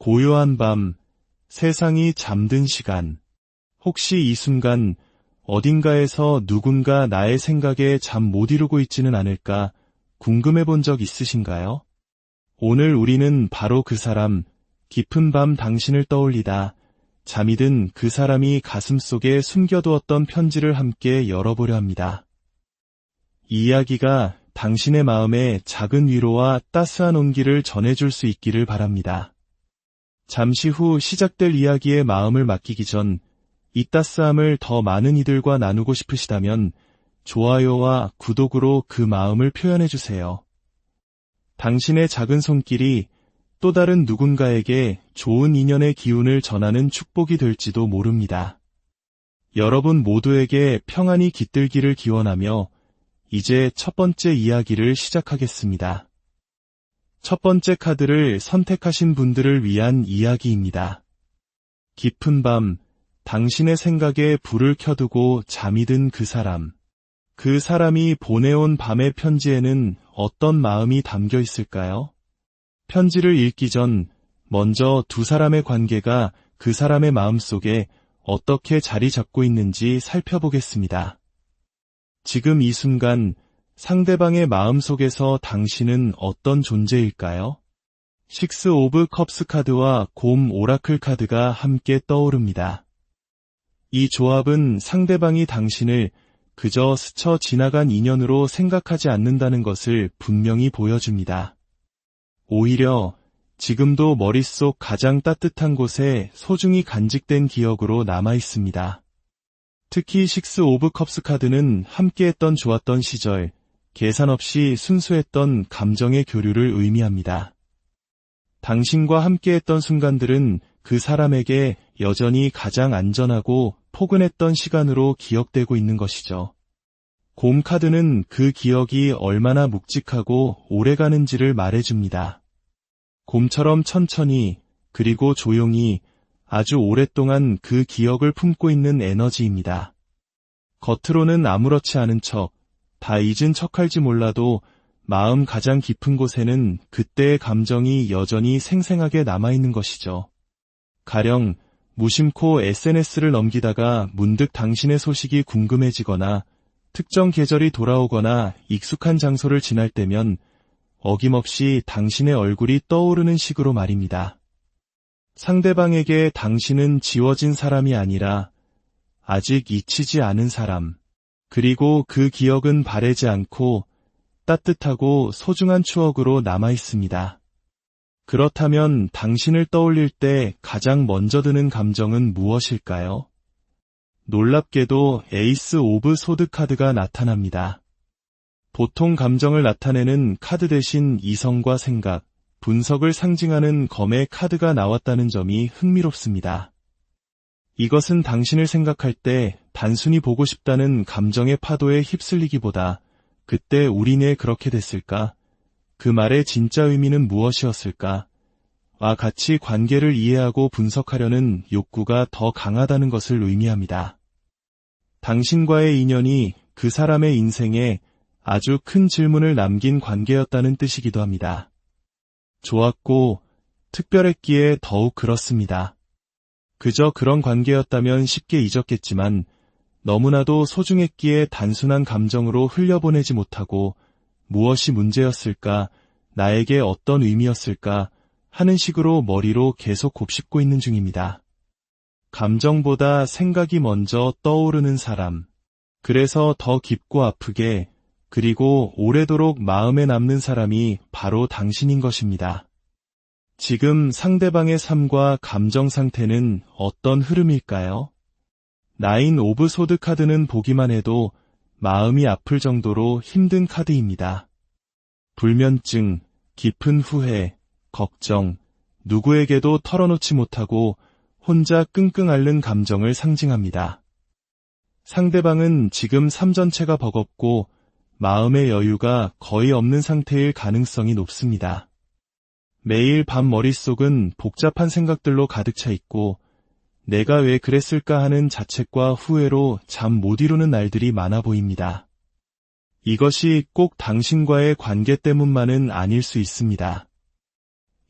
고요한 밤, 세상이 잠든 시간. 혹시 이 순간 어딘가에서 누군가 나의 생각에 잠 못 이루고 있지는 않을까 궁금해 본 적 있으신가요? 오늘 우리는 바로 그 사람, 깊은 밤 당신을 떠올리다, 잠이 든 그 사람이 가슴속에 숨겨두었던 편지를 함께 열어보려 합니다. 이 이야기가 당신의 마음에 작은 위로와 따스한 온기를 전해줄 수 있기를 바랍니다. 잠시 후 시작될 이야기에 마음을 맡기기 전 이 따스함을 더 많은 이들과 나누고 싶으시다면 좋아요와 구독으로 그 마음을 표현해주세요. 당신의 작은 손길이 또 다른 누군가에게 좋은 인연의 기운을 전하는 축복이 될지도 모릅니다. 여러분 모두에게 평안이 깃들기를 기원하며 이제 첫 번째 이야기를 시작하겠습니다. 첫 번째 카드를 선택하신 분들을 위한 이야기입니다. 깊은 밤, 당신의 생각에 불을 켜두고 잠이 든 그 사람. 그 사람이 보내온 밤의 편지에는 어떤 마음이 담겨 있을까요? 편지를 읽기 전 먼저 두 사람의 관계가 그 사람의 마음속에 어떻게 자리 잡고 있는지 살펴보겠습니다. 지금 이 순간 상대방의 마음속에서 당신은 어떤 존재일까요? 식스 오브 컵스 카드와 곰 오라클 카드가 함께 떠오릅니다. 이 조합은 상대방이 당신을 그저 스쳐 지나간 인연으로 생각하지 않는다는 것을 분명히 보여줍니다. 오히려 지금도 머릿속 가장 따뜻한 곳에 소중히 간직된 기억으로 남아 있습니다. 특히 식스 오브 컵스 카드는 함께했던 좋았던 시절, 계산 없이 순수했던 감정의 교류를 의미합니다. 당신과 함께했던 순간들은 그 사람에게 여전히 가장 안전하고 포근했던 시간으로 기억되고 있는 것이죠. 곰 카드는 그 기억이 얼마나 묵직하고 오래가는지를 말해줍니다. 곰처럼 천천히 그리고 조용히 아주 오랫동안 그 기억을 품고 있는 에너지입니다. 겉으로는 아무렇지 않은 척, 다 잊은 척할지 몰라도 마음 가장 깊은 곳에는 그때의 감정이 여전히 생생하게 남아있는 것이죠. 가령 무심코 SNS를 넘기다가 문득 당신의 소식이 궁금해지거나 특정 계절이 돌아오거나 익숙한 장소를 지날 때면 어김없이 당신의 얼굴이 떠오르는 식으로 말입니다. 상대방에게 당신은 지워진 사람이 아니라 아직 잊히지 않은 사람, 그리고 그 기억은 바래지 않고 따뜻하고 소중한 추억으로 남아 있습니다. 그렇다면 당신을 떠올릴 때 가장 먼저 드는 감정은 무엇일까요? 놀랍게도 에이스 오브 소드 카드가 나타납니다. 보통 감정을 나타내는 카드 대신 이성과 생각, 분석을 상징하는 검의 카드가 나왔다는 점이 흥미롭습니다. 이것은 당신을 생각할 때 단순히 보고 싶다는 감정의 파도에 휩쓸리기보다 그때 우리네 그렇게 됐을까? 그 말의 진짜 의미는 무엇이었을까? 와 같이 관계를 이해하고 분석하려는 욕구가 더 강하다는 것을 의미합니다. 당신과의 인연이 그 사람의 인생에 아주 큰 질문을 남긴 관계였다는 뜻이기도 합니다. 좋았고 특별했기에 더욱 그렇습니다. 그저 그런 관계였다면 쉽게 잊었겠지만 너무나도 소중했기에 단순한 감정으로 흘려보내지 못하고 무엇이 문제였을까, 나에게 어떤 의미였을까 하는 식으로 머리로 계속 곱씹고 있는 중입니다. 감정보다 생각이 먼저 떠오르는 사람. 그래서 더 깊고 아프게 그리고 오래도록 마음에 남는 사람이 바로 당신인 것입니다. 지금 상대방의 삶과 감정 상태는 어떤 흐름일까요? 나인 오브 소드 카드는 보기만 해도 마음이 아플 정도로 힘든 카드입니다. 불면증, 깊은 후회, 걱정, 누구에게도 털어놓지 못하고 혼자 끙끙 앓는 감정을 상징합니다. 상대방은 지금 삶 전체가 버겁고 마음의 여유가 거의 없는 상태일 가능성이 높습니다. 매일 밤 머릿속은 복잡한 생각들로 가득 차 있고 내가 왜 그랬을까 하는 자책과 후회로 잠 못 이루는 날들이 많아 보입니다. 이것이 꼭 당신과의 관계 때문만은 아닐 수 있습니다.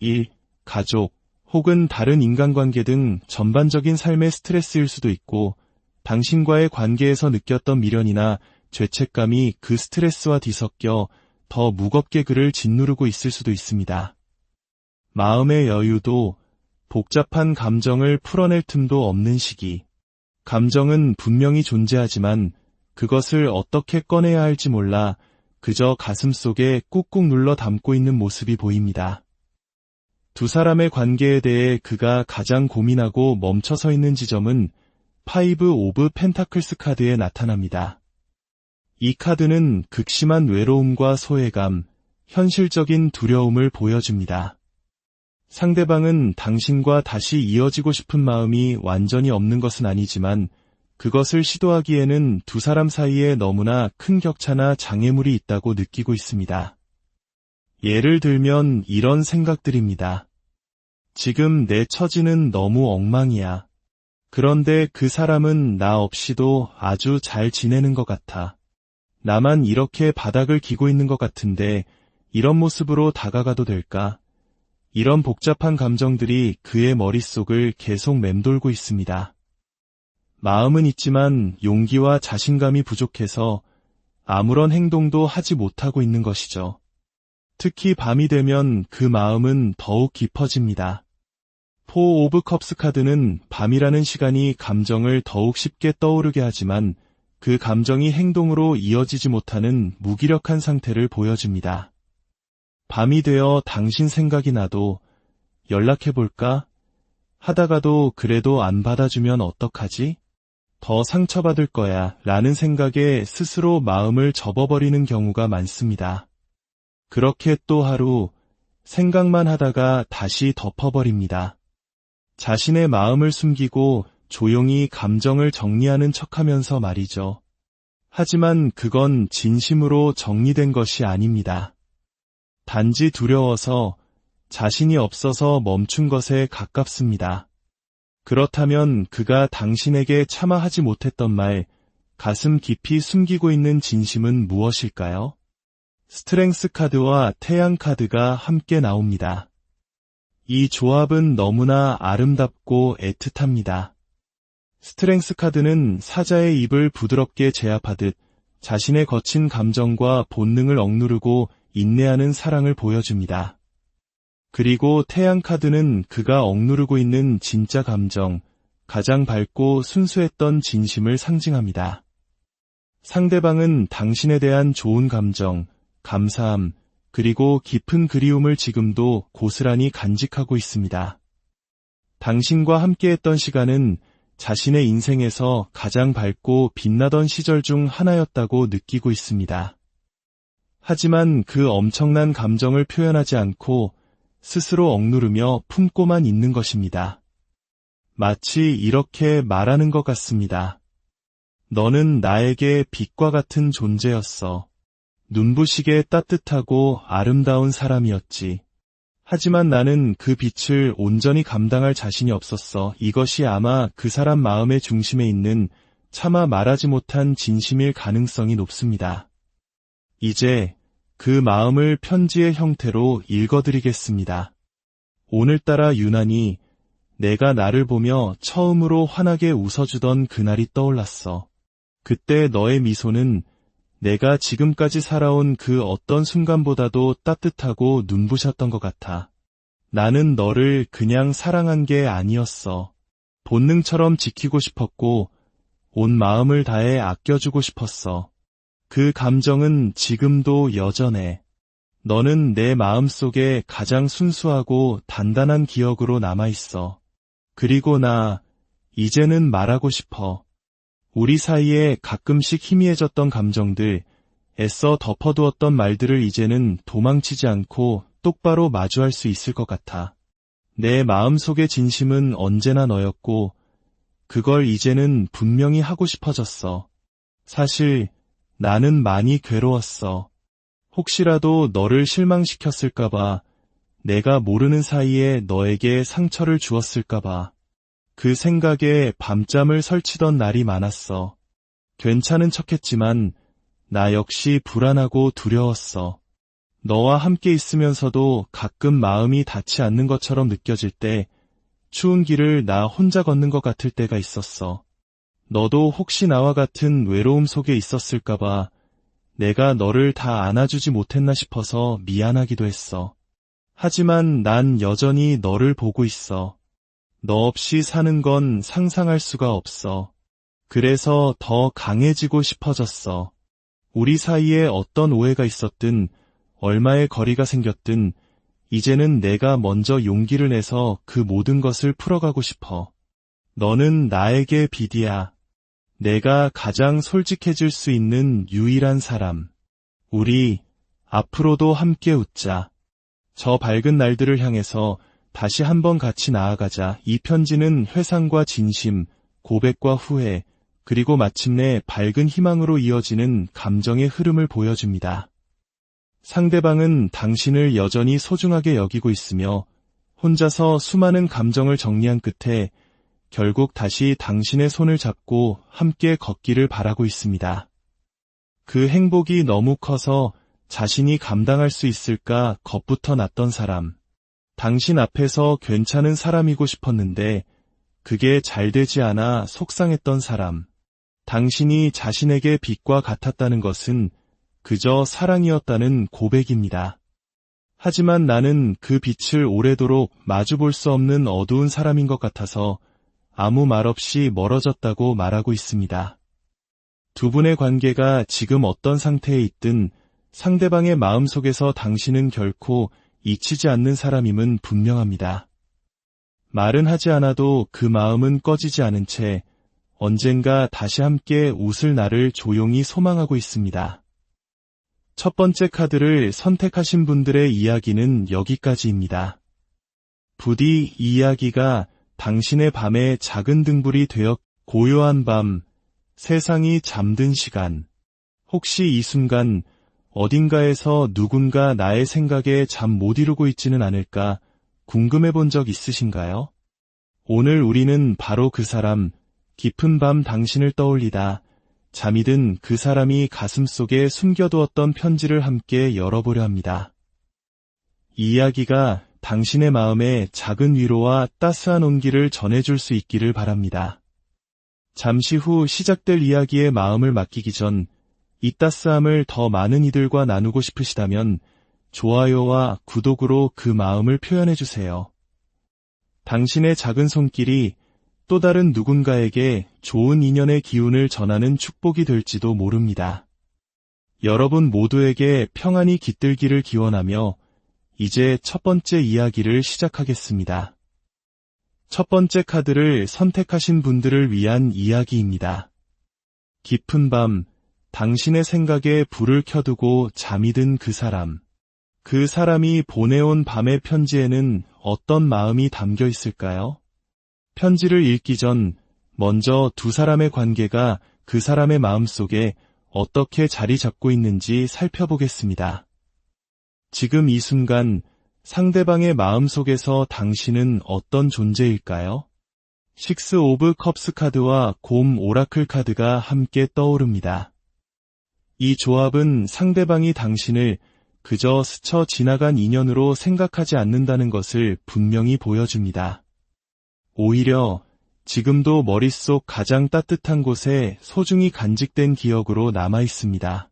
일, 가족 혹은 다른 인간관계 등 전반적인 삶의 스트레스일 수도 있고, 당신과의 관계에서 느꼈던 미련이나 죄책감이 그 스트레스와 뒤섞여 더 무겁게 그를 짓누르고 있을 수도 있습니다. 마음의 여유도 복잡한 감정을 풀어낼 틈도 없는 시기. 감정은 분명히 존재하지만 그것을 어떻게 꺼내야 할지 몰라 그저 가슴속에 꾹꾹 눌러 담고 있는 모습이 보입니다. 두 사람의 관계에 대해 그가 가장 고민하고 멈춰서 있는 지점은 5 오브 펜타클스 카드에 나타납니다. 이 카드는 극심한 외로움과 소외감, 현실적인 두려움을 보여줍니다. 상대방은 당신과 다시 이어지고 싶은 마음이 완전히 없는 것은 아니지만 그것을 시도하기에는 두 사람 사이에 너무나 큰 격차나 장애물이 있다고 느끼고 있습니다. 예를 들면 이런 생각들입니다. 지금 내 처지는 너무 엉망이야. 그런데 그 사람은 나 없이도 아주 잘 지내는 것 같아. 나만 이렇게 바닥을 기고 있는 것 같은데 이런 모습으로 다가가도 될까? 이런 복잡한 감정들이 그의 머릿속을 계속 맴돌고 있습니다. 마음은 있지만 용기와 자신감이 부족해서 아무런 행동도 하지 못하고 있는 것이죠. 특히 밤이 되면 그 마음은 더욱 깊어집니다. 4 오브 컵스 카드는 밤이라는 시간이 감정을 더욱 쉽게 떠오르게 하지만 그 감정이 행동으로 이어지지 못하는 무기력한 상태를 보여줍니다. 밤이 되어 당신 생각이 나도 연락해볼까? 하다가도 그래도 안 받아주면 어떡하지? 더 상처받을 거야 라는 생각에 스스로 마음을 접어버리는 경우가 많습니다. 그렇게 또 하루 생각만 하다가 다시 덮어버립니다. 자신의 마음을 숨기고 조용히 감정을 정리하는 척하면서 말이죠. 하지만 그건 진심으로 정리된 것이 아닙니다. 단지 두려워서 자신이 없어서 멈춘 것에 가깝습니다. 그렇다면 그가 당신에게 차마 하지 못했던 말, 가슴 깊이 숨기고 있는 진심은 무엇일까요? 스트렝스 카드와 태양 카드가 함께 나옵니다. 이 조합은 너무나 아름답고 애틋합니다. 스트렝스 카드는 사자의 입을 부드럽게 제압하듯 자신의 거친 감정과 본능을 억누르고 인내하는 사랑을 보여줍니다. 그리고 태양 카드는 그가 억누르고 있는 진짜 감정, 가장 밝고 순수했던 진심을 상징합니다. 상대방은 당신에 대한 좋은 감정, 감사함, 그리고 깊은 그리움을 지금도 고스란히 간직하고 있습니다. 당신과 함께했던 시간은 자신의 인생에서 가장 밝고 빛나던 시절 중 하나였다고 느끼고 있습니다. 하지만 그 엄청난 감정을 표현하지 않고 스스로 억누르며 품고만 있는 것입니다. 마치 이렇게 말하는 것 같습니다. 너는 나에게 빛과 같은 존재였어. 눈부시게 따뜻하고 아름다운 사람이었지. 하지만 나는 그 빛을 온전히 감당할 자신이 없었어. 이것이 아마 그 사람 마음의 중심에 있는 차마 말하지 못한 진심일 가능성이 높습니다. 이제 그 마음을 편지의 형태로 읽어드리겠습니다. 오늘따라 유난히 내가 나를 보며 처음으로 환하게 웃어주던 그날이 떠올랐어. 그때 너의 미소는 내가 지금까지 살아온 그 어떤 순간보다도 따뜻하고 눈부셨던 것 같아. 나는 너를 그냥 사랑한 게 아니었어. 본능처럼 지키고 싶었고 온 마음을 다해 아껴주고 싶었어. 그 감정은 지금도 여전해. 너는 내 마음속에 가장 순수하고 단단한 기억으로 남아있어. 그리고 나 이제는 말하고 싶어. 우리 사이에 가끔씩 희미해졌던 감정들, 애써 덮어두었던 말들을 이제는 도망치지 않고 똑바로 마주할 수 있을 것 같아. 내 마음속의 진심은 언제나 너였고 그걸 이제는 분명히 하고 싶어졌어. 사실 나는 많이 괴로웠어. 혹시라도 너를 실망시켰을까봐, 내가 모르는 사이에 너에게 상처를 주었을까봐. 그 생각에 밤잠을 설치던 날이 많았어. 괜찮은 척했지만 나 역시 불안하고 두려웠어. 너와 함께 있으면서도 가끔 마음이 닿지 않는 것처럼 느껴질 때 추운 길을 나 혼자 걷는 것 같을 때가 있었어. 너도 혹시 나와 같은 외로움 속에 있었을까봐 내가 너를 다 안아주지 못했나 싶어서 미안하기도 했어. 하지만 난 여전히 너를 보고 있어. 너 없이 사는 건 상상할 수가 없어. 그래서 더 강해지고 싶어졌어. 우리 사이에 어떤 오해가 있었든, 얼마의 거리가 생겼든, 이제는 내가 먼저 용기를 내서 그 모든 것을 풀어가고 싶어. 너는 나에게 비디야. 내가 가장 솔직해질 수 있는 유일한 사람. 우리 앞으로도 함께 웃자. 저 밝은 날들을 향해서 다시 한번 같이 나아가자. 이 편지는 회상과 진심, 고백과 후회, 그리고 마침내 밝은 희망으로 이어지는 감정의 흐름을 보여줍니다. 상대방은 당신을 여전히 소중하게 여기고 있으며 혼자서 수많은 감정을 정리한 끝에 결국 다시 당신의 손을 잡고 함께 걷기를 바라고 있습니다. 그 행복이 너무 커서 자신이 감당할 수 있을까 겁부터 났던 사람. 당신 앞에서 괜찮은 사람이고 싶었는데 그게 잘 되지 않아 속상했던 사람. 당신이 자신에게 빛과 같았다는 것은 그저 사랑이었다는 고백입니다. 하지만 나는 그 빛을 오래도록 마주볼 수 없는 어두운 사람인 것 같아서 아무 말 없이 멀어졌다고 말하고 있습니다. 두 분의 관계가 지금 어떤 상태에 있든 상대방의 마음속에서 당신은 결코 잊히지 않는 사람임은 분명합니다. 말은 하지 않아도 그 마음은 꺼지지 않은 채 언젠가 다시 함께 웃을 날을 조용히 소망하고 있습니다. 첫 번째 카드를 선택하신 분들의 이야기는 여기까지입니다. 부디 이 이야기가 당신의 밤에 작은 등불이 되어 고요한 밤, 세상이 잠든 시간, 혹시 이 순간 어딘가에서 누군가 나의 생각에 잠 못 이루고 있지는 않을까 궁금해 본 적 있으신가요? 오늘 우리는 바로 그 사람, 깊은 밤 당신을 떠올리다 잠이 든 그 사람이 가슴속에 숨겨두었던 편지를 함께 열어보려 합니다. 이 이야기가 당신의 마음에 작은 위로와 따스한 온기를 전해줄 수 있기를 바랍니다. 잠시 후 시작될 이야기에 마음을 맡기기 전 이 따스함을 더 많은 이들과 나누고 싶으시다면 좋아요와 구독으로 그 마음을 표현해주세요. 당신의 작은 손길이 또 다른 누군가에게 좋은 인연의 기운을 전하는 축복이 될지도 모릅니다. 여러분 모두에게 평안이 깃들기를 기원하며 이제 첫 번째 이야기를 시작하겠습니다. 첫 번째 카드를 선택하신 분들을 위한 이야기입니다. 깊은 밤, 당신의 생각에 불을 켜두고 잠이 든 그 사람. 그 사람이 보내온 밤의 편지에는 어떤 마음이 담겨 있을까요? 편지를 읽기 전 먼저 두 사람의 관계가 그 사람의 마음속에 어떻게 자리 잡고 있는지 살펴보겠습니다. 지금 이 순간 상대방의 마음속에서 당신은 어떤 존재일까요? 식스 오브 컵스 카드와 곰 오라클 카드가 함께 떠오릅니다. 이 조합은 상대방이 당신을 그저 스쳐 지나간 인연으로 생각하지 않는다는 것을 분명히 보여줍니다. 오히려 지금도 머릿속 가장 따뜻한 곳에 소중히 간직된 기억으로 남아 있습니다.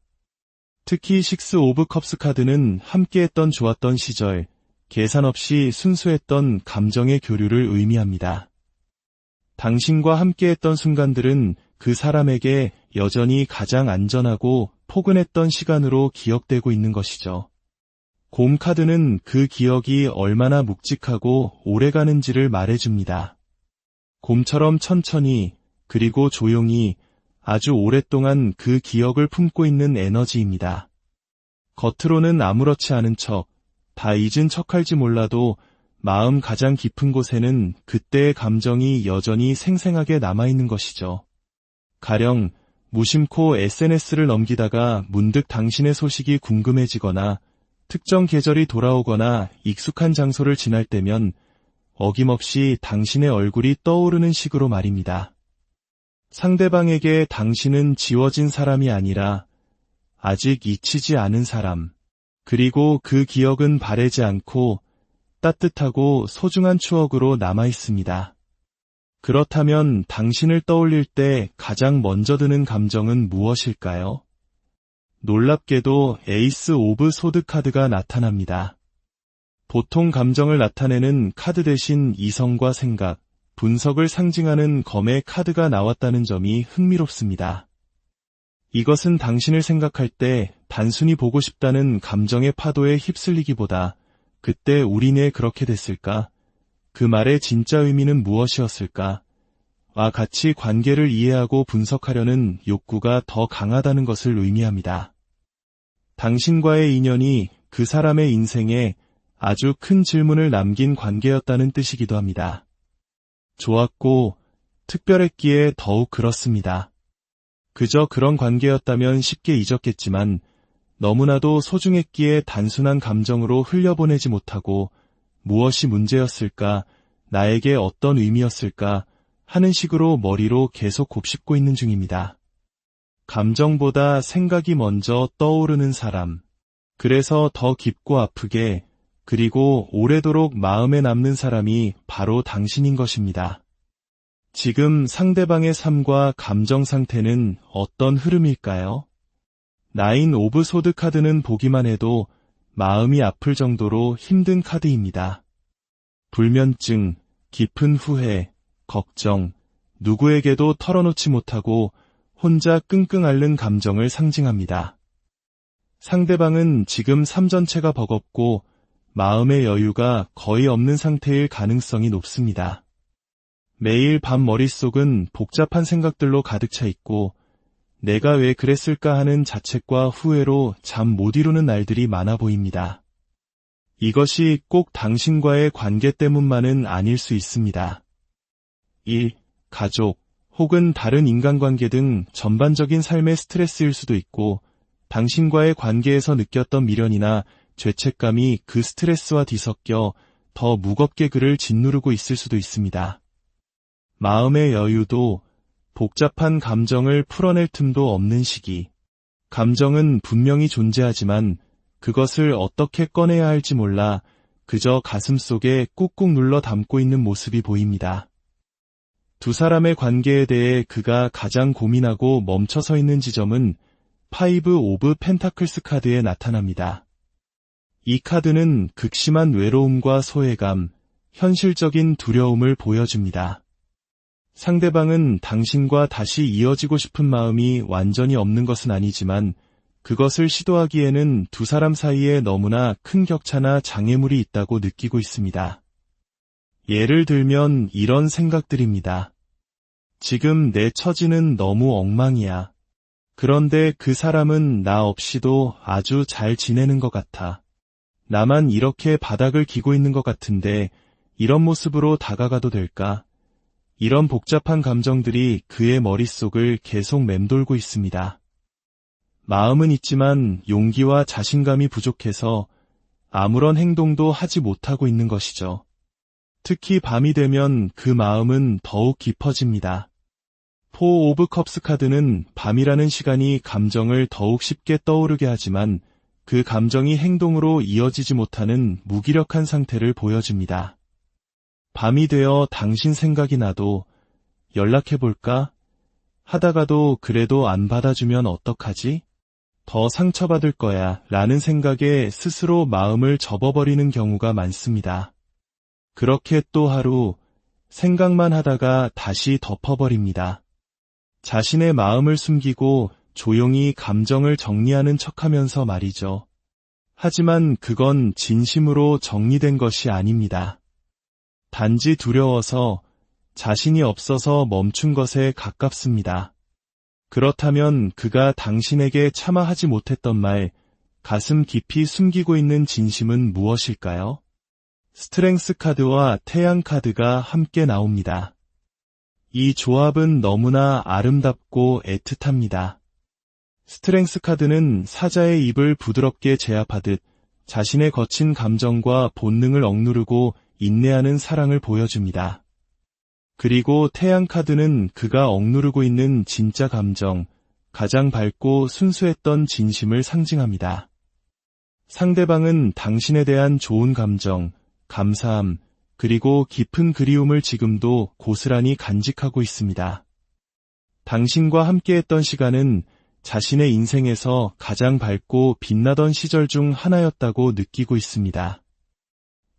특히 식스 오브 컵스 카드는 함께했던 좋았던 시절, 계산 없이 순수했던 감정의 교류를 의미합니다. 당신과 함께했던 순간들은 그 사람에게 여전히 가장 안전하고 포근했던 시간으로 기억되고 있는 것이죠. 곰 카드는 그 기억이 얼마나 묵직하고 오래가는지를 말해줍니다. 곰처럼 천천히 그리고 조용히 아주 오랫동안 그 기억을 품고 있는 에너지입니다. 겉으로는 아무렇지 않은 척, 다 잊은 척할지 몰라도 마음 가장 깊은 곳에는 그때의 감정이 여전히 생생하게 남아있는 것이죠. 가령 무심코 SNS를 넘기다가 문득 당신의 소식이 궁금해지거나 특정 계절이 돌아오거나 익숙한 장소를 지날 때면 어김없이 당신의 얼굴이 떠오르는 식으로 말입니다. 상대방에게 당신은 지워진 사람이 아니라 아직 잊히지 않은 사람, 그리고 그 기억은 바래지 않고 따뜻하고 소중한 추억으로 남아 있습니다. 그렇다면 당신을 떠올릴 때 가장 먼저 드는 감정은 무엇일까요? 놀랍게도 에이스 오브 소드 카드가 나타납니다. 보통 감정을 나타내는 카드 대신 이성과 생각, 분석을 상징하는 검의 카드가 나왔다는 점이 흥미롭습니다. 이것은 당신을 생각할 때 단순히 보고 싶다는 감정의 파도에 휩쓸리기보다 그때 우린 왜 그렇게 됐을까? 그 말의 진짜 의미는 무엇이었을까? 와 같이 관계를 이해하고 분석하려는 욕구가 더 강하다는 것을 의미합니다. 당신과의 인연이 그 사람의 인생에 아주 큰 질문을 남긴 관계였다는 뜻이기도 합니다. 좋았고 특별했기에 더욱 그렇습니다. 그저 그런 관계였다면 쉽게 잊었겠지만 너무나도 소중했기에 단순한 감정으로 흘려보내지 못하고 무엇이 문제였을까, 나에게 어떤 의미였을까 하는 식으로 머리로 계속 곱씹고 있는 중입니다. 감정보다 생각이 먼저 떠오르는 사람. 그래서 더 깊고 아프게 그리고 오래도록 마음에 남는 사람이 바로 당신인 것입니다. 지금 상대방의 삶과 감정 상태는 어떤 흐름일까요? 나인 오브 소드 카드는 보기만 해도 마음이 아플 정도로 힘든 카드입니다. 불면증, 깊은 후회, 걱정, 누구에게도 털어놓지 못하고 혼자 끙끙 앓는 감정을 상징합니다. 상대방은 지금 삶 전체가 버겁고 마음의 여유가 거의 없는 상태일 가능성이 높습니다. 매일 밤 머릿속은 복잡한 생각들로 가득 차 있고 내가 왜 그랬을까 하는 자책과 후회로 잠 못 이루는 날들이 많아 보입니다. 이것이 꼭 당신과의 관계 때문만은 아닐 수 있습니다. 일, 가족, 혹은 다른 인간관계 등 전반적인 삶의 스트레스일 수도 있고 당신과의 관계에서 느꼈던 미련이나 죄책감이 그 스트레스와 뒤섞여 더 무겁게 그를 짓누르고 있을 수도 있습니다. 마음의 여유도 복잡한 감정을 풀어낼 틈도 없는 시기. 감정은 분명히 존재하지만 그것을 어떻게 꺼내야 할지 몰라 그저 가슴속에 꾹꾹 눌러 담고 있는 모습이 보입니다. 두 사람의 관계에 대해 그가 가장 고민하고 멈춰서 있는 지점은 파이브 오브 펜타클스 카드에 나타납니다. 이 카드는 극심한 외로움과 소외감, 현실적인 두려움을 보여줍니다. 상대방은 당신과 다시 이어지고 싶은 마음이 완전히 없는 것은 아니지만 그것을 시도하기에는 두 사람 사이에 너무나 큰 격차나 장애물이 있다고 느끼고 있습니다. 예를 들면 이런 생각들입니다. 지금 내 처지는 너무 엉망이야. 그런데 그 사람은 나 없이도 아주 잘 지내는 것 같아. 나만 이렇게 바닥을 기고 있는 것 같은데 이런 모습으로 다가가도 될까? 이런 복잡한 감정들이 그의 머릿속을 계속 맴돌고 있습니다. 마음은 있지만 용기와 자신감이 부족해서 아무런 행동도 하지 못하고 있는 것이죠. 특히 밤이 되면 그 마음은 더욱 깊어집니다. 포 오브 컵스 카드는 밤이라는 시간이 감정을 더욱 쉽게 떠오르게 하지만 그 감정이 행동으로 이어지지 못하는 무기력한 상태를 보여줍니다. 밤이 되어 당신 생각이 나도 연락해볼까? 하다가도 그래도 안 받아주면 어떡하지? 더 상처받을 거야 라는 생각에 스스로 마음을 접어버리는 경우가 많습니다. 그렇게 또 하루 생각만 하다가 다시 덮어버립니다. 자신의 마음을 숨기고 조용히 감정을 정리하는 척하면서 말이죠. 하지만 그건 진심으로 정리된 것이 아닙니다. 단지 두려워서 자신이 없어서 멈춘 것에 가깝습니다. 그렇다면 그가 당신에게 차마 하지 못했던 말, 가슴 깊이 숨기고 있는 진심은 무엇일까요? 스트렝스 카드와 태양 카드가 함께 나옵니다. 이 조합은 너무나 아름답고 애틋합니다. 스트렝스 카드는 사자의 입을 부드럽게 제압하듯 자신의 거친 감정과 본능을 억누르고 인내하는 사랑을 보여줍니다. 그리고 태양 카드는 그가 억누르고 있는 진짜 감정, 가장 밝고 순수했던 진심을 상징합니다. 상대방은 당신에 대한 좋은 감정, 감사함, 그리고 깊은 그리움을 지금도 고스란히 간직하고 있습니다. 당신과 함께했던 시간은 자신의 인생에서 가장 밝고 빛나던 시절 중 하나였다고 느끼고 있습니다.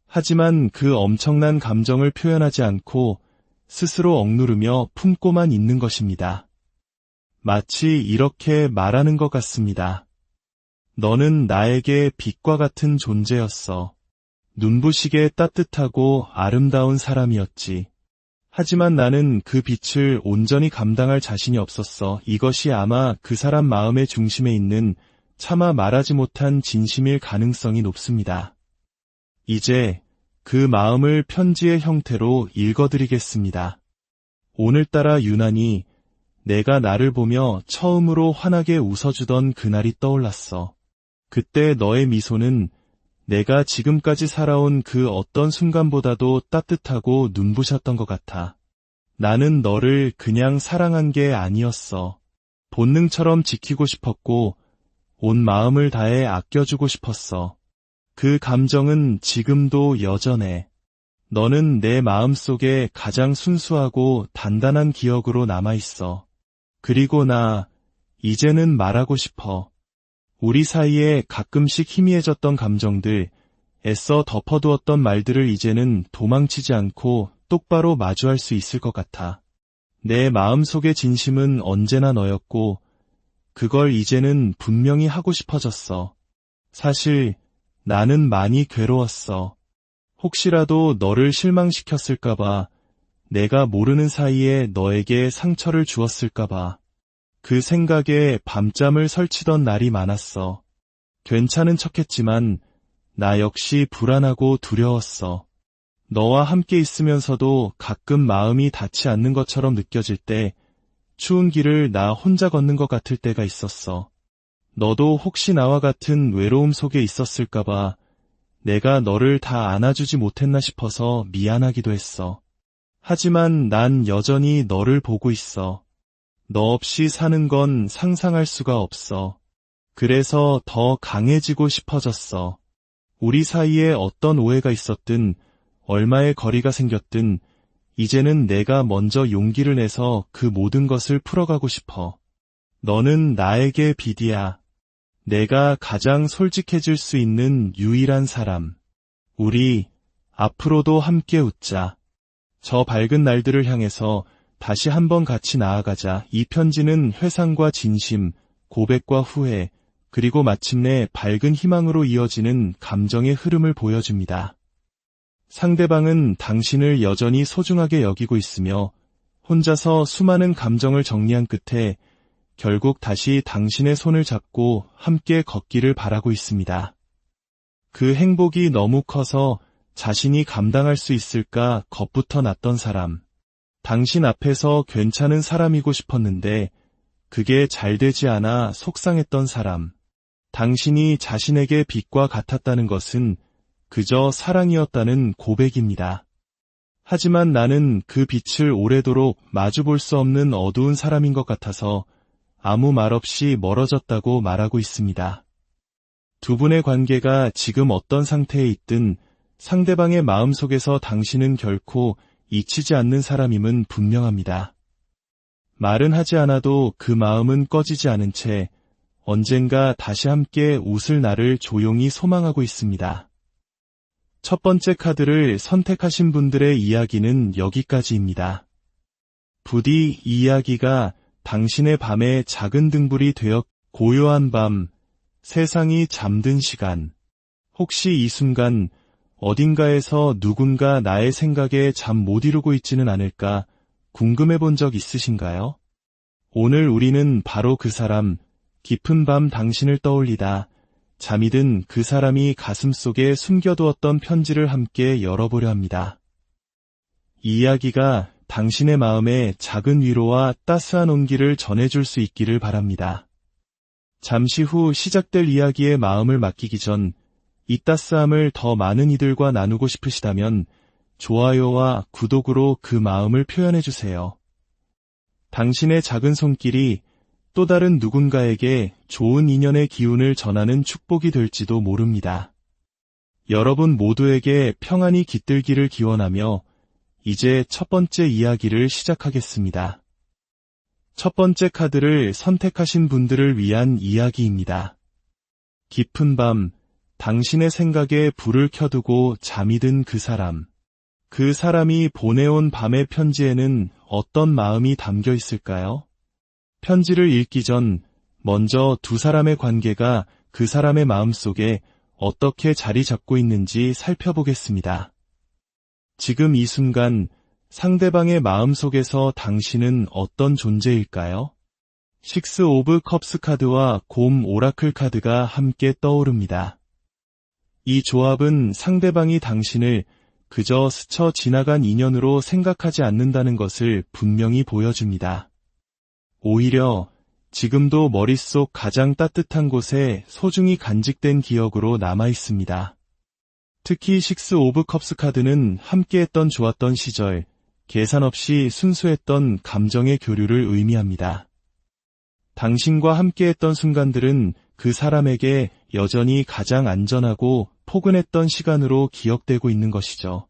하지만 그 엄청난 감정을 표현하지 않고 스스로 억누르며 품고만 있는 것입니다. 마치 이렇게 말하는 것 같습니다. 너는 나에게 빛과 같은 존재였어. 눈부시게 따뜻하고 아름다운 사람이었지. 하지만 나는 그 빛을 온전히 감당할 자신이 없었어. 이것이 아마 그 사람 마음의 중심에 있는 차마 말하지 못한 진심일 가능성이 높습니다. 이제 그 마음을 편지의 형태로 읽어드리겠습니다. 오늘따라 유난히 내가 나를 보며 처음으로 환하게 웃어주던 그날이 떠올랐어. 그때 너의 미소는 내가 지금까지 살아온 그 어떤 순간보다도 따뜻하고 눈부셨던 것 같아. 나는 너를 그냥 사랑한 게 아니었어. 본능처럼 지키고 싶었고 온 마음을 다해 아껴주고 싶었어. 그 감정은 지금도 여전해. 너는 내 마음속에 가장 순수하고 단단한 기억으로 남아있어. 그리고 이제는 말하고 싶어. 우리 사이에 가끔씩 희미해졌던 감정들, 애써 덮어두었던 말들을 이제는 도망치지 않고 똑바로 마주할 수 있을 것 같아. 내 마음속의 진심은 언제나 너였고, 그걸 이제는 분명히 하고 싶어졌어. 사실 나는 많이 괴로웠어. 혹시라도 너를 실망시켰을까봐, 내가 모르는 사이에 너에게 상처를 주었을까봐. 그 생각에 밤잠을 설치던 날이 많았어. 괜찮은 척했지만 나 역시 불안하고 두려웠어. 너와 함께 있으면서도 가끔 마음이 닿지 않는 것처럼 느껴질 때, 추운 길을 나 혼자 걷는 것 같을 때가 있었어. 너도 혹시 나와 같은 외로움 속에 있었을까봐 내가 너를 다 안아주지 못했나 싶어서 미안하기도 했어. 하지만 난 여전히 너를 보고 있어. 너 없이 사는 건 상상할 수가 없어. 그래서 더 강해지고 싶어졌어. 우리 사이에 어떤 오해가 있었든, 얼마의 거리가 생겼든, 이제는 내가 먼저 용기를 내서 그 모든 것을 풀어가고 싶어. 너는 나에게 빛이야. 내가 가장 솔직해질 수 있는 유일한 사람. 우리 앞으로도 함께 웃자. 저 밝은 날들을 향해서 다시 한번 같이 나아가자. 이 편지는 회상과 진심, 고백과 후회, 그리고 마침내 밝은 희망으로 이어지는 감정의 흐름을 보여줍니다. 상대방은 당신을 여전히 소중하게 여기고 있으며 혼자서 수많은 감정을 정리한 끝에 결국 다시 당신의 손을 잡고 함께 걷기를 바라고 있습니다. 그 행복이 너무 커서 자신이 감당할 수 있을까 겁부터 났던 사람. 당신 앞에서 괜찮은 사람이고 싶었는데 그게 잘 되지 않아 속상했던 사람. 당신이 자신에게 빛과 같았다는 것은 그저 사랑이었다는 고백입니다. 하지만 나는 그 빛을 오래도록 마주볼 수 없는 어두운 사람인 것 같아서 아무 말 없이 멀어졌다고 말하고 있습니다. 두 분의 관계가 지금 어떤 상태에 있든 상대방의 마음속에서 당신은 결코 잊히지 않는 사람임은 분명합니다. 말은 하지 않아도 그 마음은 꺼지지 않은 채 언젠가 다시 함께 웃을 날을 조용히 소망하고 있습니다. 첫 번째 카드를 선택하신 분들의 이야기는 여기까지입니다. 부디 이 이야기가 당신의 밤에 작은 등불이 되어 고요한 밤, 세상이 잠든 시간, 혹시 이 순간 어딘가에서 누군가 나의 생각에 잠 못 이루고 있지는 않을까 궁금해 본 적 있으신가요? 오늘 우리는 바로 그 사람, 깊은 밤 당신을 떠올리다 잠이 든 그 사람이 가슴속에 숨겨두었던 편지를 함께 열어보려 합니다. 이 이야기가 당신의 마음에 작은 위로와 따스한 온기를 전해줄 수 있기를 바랍니다. 잠시 후 시작될 이야기에 마음을 맡기기 전 이 따스함을 더 많은 이들과 나누고 싶으시다면 좋아요와 구독으로 그 마음을 표현해주세요. 당신의 작은 손길이 또 다른 누군가에게 좋은 인연의 기운을 전하는 축복이 될지도 모릅니다. 여러분 모두에게 평안이 깃들기를 기원하며 이제 첫 번째 이야기를 시작하겠습니다. 첫 번째 카드를 선택하신 분들을 위한 이야기입니다. 깊은 밤, 당신의 생각에 불을 켜두고 잠이 든 그 사람. 그 사람이 보내온 밤의 편지에는 어떤 마음이 담겨 있을까요? 편지를 읽기 전 먼저 두 사람의 관계가 그 사람의 마음속에 어떻게 자리 잡고 있는지 살펴보겠습니다. 지금 이 순간 상대방의 마음속에서 당신은 어떤 존재일까요? 식스 오브 컵스 카드와 곰 오라클 카드가 함께 떠오릅니다. 이 조합은 상대방이 당신을 그저 스쳐 지나간 인연으로 생각하지 않는다는 것을 분명히 보여줍니다. 오히려 지금도 머릿속 가장 따뜻한 곳에 소중히 간직된 기억으로 남아있습니다. 특히 식스 오브 컵스 카드는 함께했던 좋았던 시절, 계산 없이 순수했던 감정의 교류를 의미합니다. 당신과 함께했던 순간들은 그 사람에게 여전히 가장 안전하고 포근했던 시간으로 기억되고 있는 것이죠.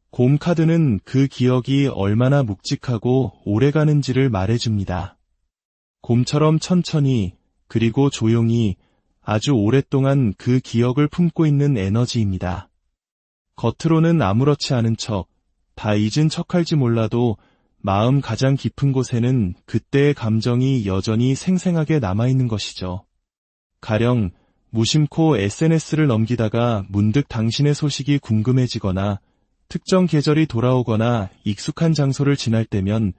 곰 카드는 그 기억이 얼마나 묵직하고 오래가는지를 말해줍니다. 곰처럼 천천히 그리고 조용히 아주 오랫동안 그 기억을 품고 있는 에너지입니다. 겉으로는 아무렇지 않은 척, 다 잊은 척할지 몰라도 마음 가장 깊은 곳에는 그때의 감정이 여전히 생생하게 남아있는 것이죠. 가령 무심코 SNS를 넘기다가 문득 당신의 소식이 궁금해지거나 특정 계절이 돌아오거나 익숙한 장소를 지날 때면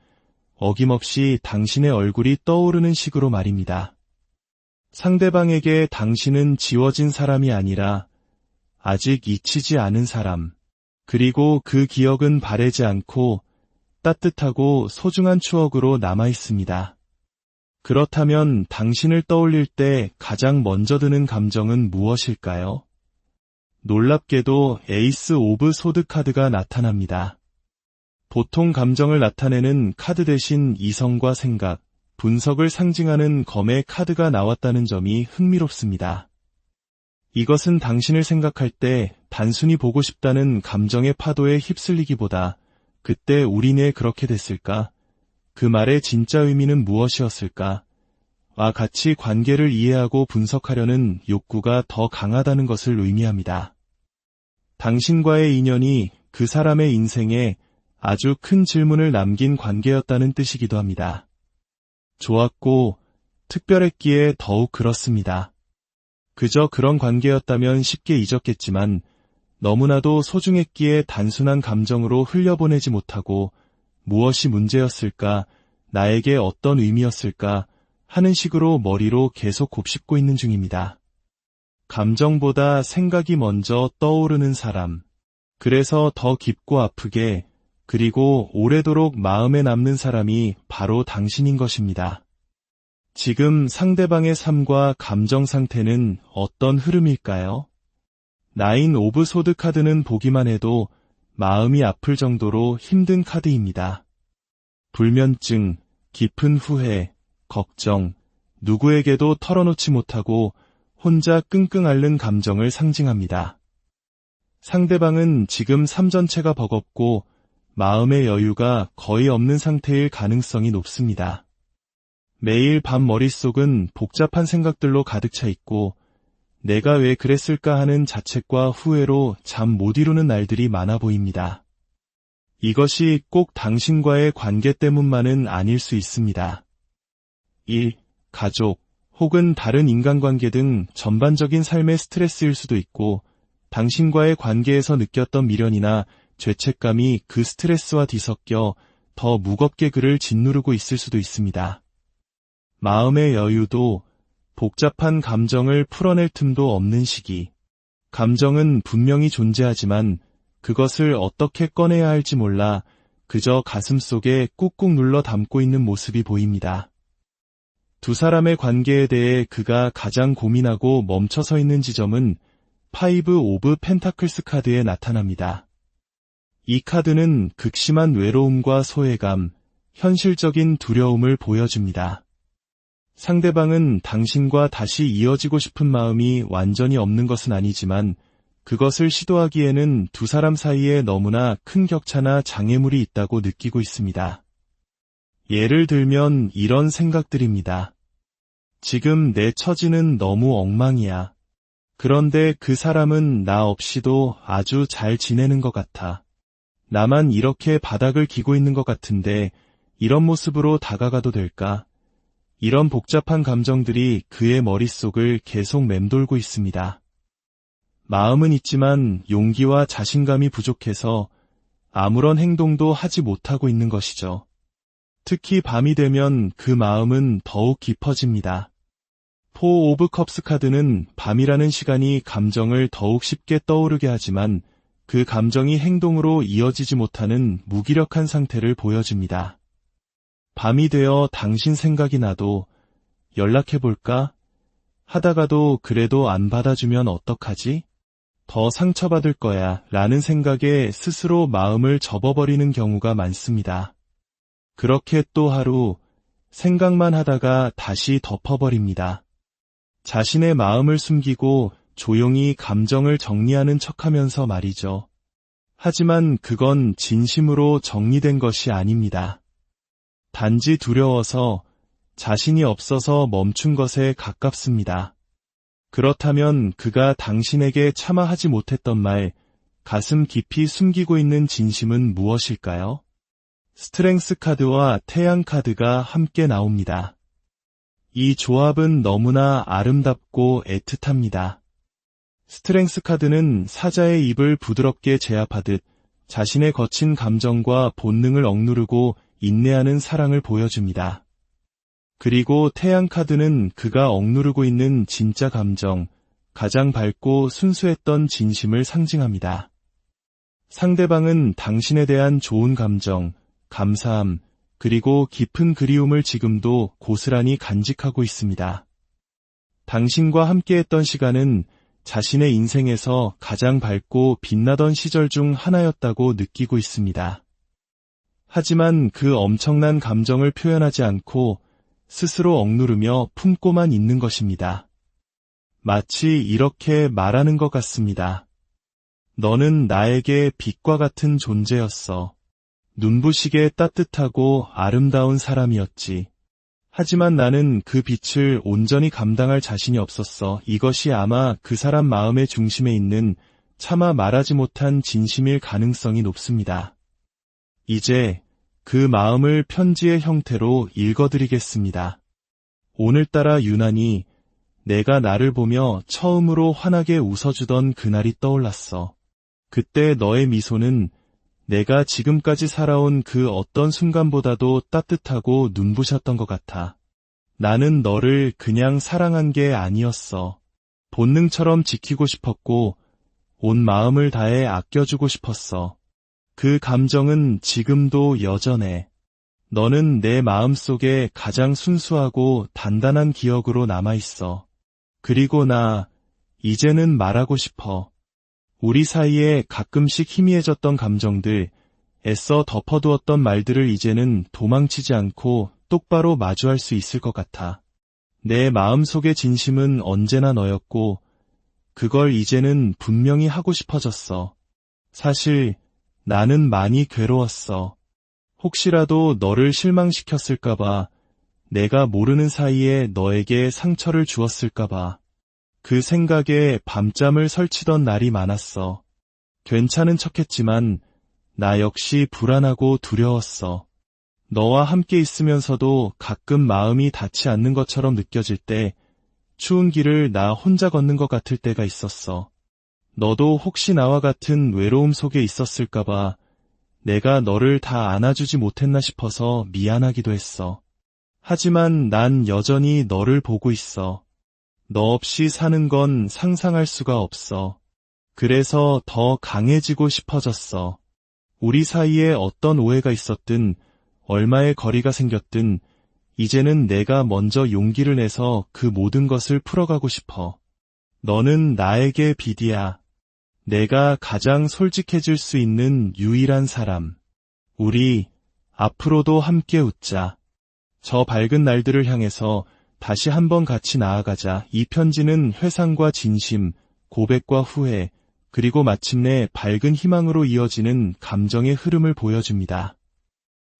어김없이 당신의 얼굴이 떠오르는 식으로 말입니다. 상대방에게 당신은 지워진 사람이 아니라 아직 잊히지 않은 사람, 그리고 그 기억은 바래지 않고 따뜻하고 소중한 추억으로 남아있습니다. 그렇다면 당신을 떠올릴 때 가장 먼저 드는 감정은 무엇일까요? 놀랍게도 에이스 오브 소드 카드가 나타납니다. 보통 감정을 나타내는 카드 대신 이성과 생각, 분석을 상징하는 검의 카드가 나왔다는 점이 흥미롭습니다. 이것은 당신을 생각할 때 단순히 보고 싶다는 감정의 파도에 휩쓸리기보다 그때 우리는 왜 그렇게 됐을까? 그 말의 진짜 의미는 무엇이었을까? 와 같이 관계를 이해하고 분석하려는 욕구가 더 강하다는 것을 의미합니다. 당신과의 인연이 그 사람의 인생에 아주 큰 질문을 남긴 관계였다는 뜻이기도 합니다. 좋았고 특별했기에 더욱 그렇습니다. 그저 그런 관계였다면 쉽게 잊었겠지만 너무나도 소중했기에 단순한 감정으로 흘려보내지 못하고 무엇이 문제였을까, 나에게 어떤 의미였을까 하는 식으로 머리로 계속 곱씹고 있는 중입니다. 감정보다 생각이 먼저 떠오르는 사람. 그래서 더 깊고 아프게 그리고 오래도록 마음에 남는 사람이 바로 당신인 것입니다. 지금 상대방의 삶과 감정 상태는 어떤 흐름일까요? 나인 오브 소드 카드는 보기만 해도 마음이 아플 정도로 힘든 카드입니다. 불면증, 깊은 후회, 걱정, 누구에게도 털어놓지 못하고 혼자 끙끙 앓는 감정을 상징합니다. 상대방은 지금 삶 전체가 버겁고 마음의 여유가 거의 없는 상태일 가능성이 높습니다. 매일 밤 머릿속은 복잡한 생각들로 가득 차 있고 내가 왜 그랬을까 하는 자책과 후회로 잠 못 이루는 날들이 많아 보입니다. 이것이 꼭 당신과의 관계 때문만은 아닐 수 있습니다. 1. 가족 혹은 다른 인간관계 등 전반적인 삶의 스트레스일 수도 있고 당신과의 관계에서 느꼈던 미련이나 죄책감이 그 스트레스와 뒤섞여 더 무겁게 그를 짓누르고 있을 수도 있습니다. 마음의 여유도 복잡한 감정을 풀어낼 틈도 없는 시기. 감정은 분명히 존재하지만 그것을 어떻게 꺼내야 할지 몰라 그저 가슴속에 꾹꾹 눌러 담고 있는 모습이 보입니다. 두 사람의 관계에 대해 그가 가장 고민하고 멈춰서 있는 지점은 파이브 오브 펜타클스 카드에 나타납니다. 이 카드는 극심한 외로움과 소외감, 현실적인 두려움을 보여줍니다. 상대방은 당신과 다시 이어지고 싶은 마음이 완전히 없는 것은 아니지만 그것을 시도하기에는 두 사람 사이에 너무나 큰 격차나 장애물이 있다고 느끼고 있습니다. 예를 들면 이런 생각들입니다. 지금 내 처지는 너무 엉망이야. 그런데 그 사람은 나 없이도 아주 잘 지내는 것 같아. 나만 이렇게 바닥을 기고 있는 것 같은데 이런 모습으로 다가가도 될까? 이런 복잡한 감정들이 그의 머릿속을 계속 맴돌고 있습니다. 마음은 있지만 용기와 자신감이 부족해서 아무런 행동도 하지 못하고 있는 것이죠. 특히 밤이 되면 그 마음은 더욱 깊어집니다. 포 오브 컵스 카드는 밤이라는 시간이 감정을 더욱 쉽게 떠오르게 하지만 그 감정이 행동으로 이어지지 못하는 무기력한 상태를 보여줍니다. 밤이 되어 당신 생각이 나도 연락해볼까? 하다가도 그래도 안 받아주면 어떡하지? 더 상처받을 거야 라는 생각에 스스로 마음을 접어버리는 경우가 많습니다. 그렇게 또 하루 생각만 하다가 다시 덮어버립니다. 자신의 마음을 숨기고 조용히 감정을 정리하는 척하면서 말이죠. 하지만 그건 진심으로 정리된 것이 아닙니다. 단지 두려워서 자신이 없어서 멈춘 것에 가깝습니다. 그렇다면 그가 당신에게 차마 하지 못했던 말, 가슴 깊이 숨기고 있는 진심은 무엇일까요? 스트렝스 카드와 태양 카드가 함께 나옵니다. 이 조합은 너무나 아름답고 애틋합니다. 스트렝스 카드는 사자의 입을 부드럽게 제압하듯 자신의 거친 감정과 본능을 억누르고 인내하는 사랑을 보여줍니다. 그리고 태양 카드는 그가 억누르고 있는 진짜 감정, 가장 밝고 순수했던 진심을 상징합니다. 상대방은 당신에 대한 좋은 감정, 감사함, 그리고 깊은 그리움을 지금도 고스란히 간직하고 있습니다. 당신과 함께했던 시간은 자신의 인생에서 가장 밝고 빛나던 시절 중 하나였다고 느끼고 있습니다. 하지만 그 엄청난 감정을 표현하지 않고 스스로 억누르며 품고만 있는 것입니다. 마치 이렇게 말하는 것 같습니다. 너는 나에게 빛과 같은 존재였어. 눈부시게 따뜻하고 아름다운 사람이었지. 하지만 나는 그 빛을 온전히 감당할 자신이 없었어. 이것이 아마 그 사람 마음의 중심에 있는 차마 말하지 못한 진심일 가능성이 높습니다. 이제 그 마음을 편지의 형태로 읽어드리겠습니다. 오늘따라 유난히 내가 나를 보며 처음으로 환하게 웃어주던 그날이 떠올랐어. 그때 너의 미소는 내가 지금까지 살아온 그 어떤 순간보다도 따뜻하고 눈부셨던 것 같아. 나는 너를 그냥 사랑한 게 아니었어. 본능처럼 지키고 싶었고 온 마음을 다해 아껴주고 싶었어. 그 감정은 지금도 여전해. 너는 내 마음속에 가장 순수하고 단단한 기억으로 남아있어. 그리고 나 이제는 말하고 싶어. 우리 사이에 가끔씩 희미해졌던 감정들, 애써 덮어두었던 말들을 이제는 도망치지 않고 똑바로 마주할 수 있을 것 같아. 내 마음속의 진심은 언제나 너였고 그걸 이제는 분명히 하고 싶어졌어. 사실 나는 많이 괴로웠어. 혹시라도 너를 실망시켰을까봐, 내가 모르는 사이에 너에게 상처를 주었을까봐. 그 생각에 밤잠을 설치던 날이 많았어. 괜찮은 척했지만 나 역시 불안하고 두려웠어. 너와 함께 있으면서도 가끔 마음이 닿지 않는 것처럼 느껴질 때, 추운 길을 나 혼자 걷는 것 같을 때가 있었어. 너도 혹시 나와 같은 외로움 속에 있었을까봐 내가 너를 다 안아주지 못했나 싶어서 미안하기도 했어. 하지만 난 여전히 너를 보고 있어. 너 없이 사는 건 상상할 수가 없어. 그래서 더 강해지고 싶어졌어. 우리 사이에 어떤 오해가 있었든, 얼마의 거리가 생겼든, 이제는 내가 먼저 용기를 내서 그 모든 것을 풀어가고 싶어. 너는 나에게 빛이야. 내가 가장 솔직해질 수 있는 유일한 사람. 우리 앞으로도 함께 웃자. 저 밝은 날들을 향해서 다시 한번 같이 나아가자. 이 편지는 회상과 진심, 고백과 후회, 그리고 마침내 밝은 희망으로 이어지는 감정의 흐름을 보여줍니다.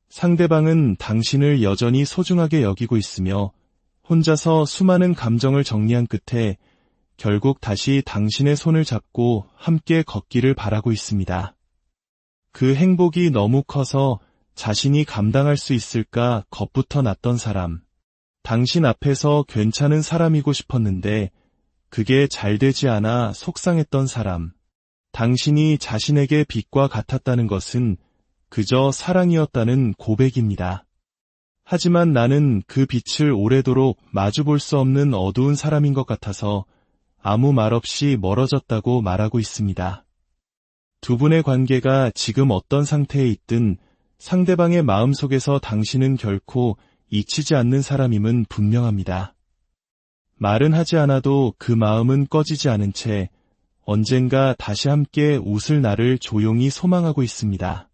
상대방은 당신을 여전히 소중하게 여기고 있으며 혼자서 수많은 감정을 정리한 끝에 결국 다시 당신의 손을 잡고 함께 걷기를 바라고 있습니다. 그 행복이 너무 커서 자신이 감당할 수 있을까 겁부터 났던 사람. 당신 앞에서 괜찮은 사람이고 싶었는데 그게 잘 되지 않아 속상했던 사람. 당신이 자신에게 빛과 같았다는 것은 그저 사랑이었다는 고백입니다. 하지만 나는 그 빛을 오래도록 마주볼 수 없는 어두운 사람인 것 같아서 아무 말 없이 멀어졌다고 말하고 있습니다. 두 분의 관계가 지금 어떤 상태에 있든 상대방의 마음속에서 당신은 결코 잊히지 않는 사람임은 분명합니다. 말은 하지 않아도 그 마음은 꺼지지 않은 채 언젠가 다시 함께 웃을 날을 조용히 소망하고 있습니다.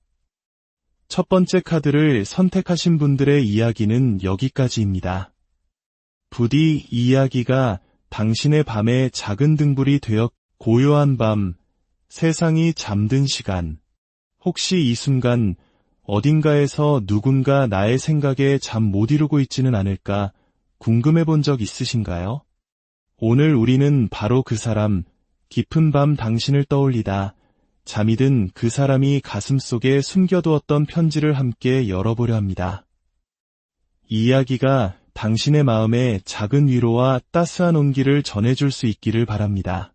첫 번째 카드를 선택하신 분들의 이야기는 여기까지입니다. 부디 이 이야기가 당신의 밤에 작은 등불이 되어 고요한 밤, 세상이 잠든 시간, 혹시 이 순간 어딘가에서 누군가 나의 생각에 잠 못 이루고 있지는 않을까 궁금해 본 적 있으신가요? 오늘 우리는 바로 그 사람, 깊은 밤 당신을 떠올리다 잠이 든 그 사람이 가슴속에 숨겨두었던 편지를 함께 열어보려 합니다. 이 이야기가 당신의 마음에 작은 위로와 따스한 온기를 전해줄 수 있기를 바랍니다.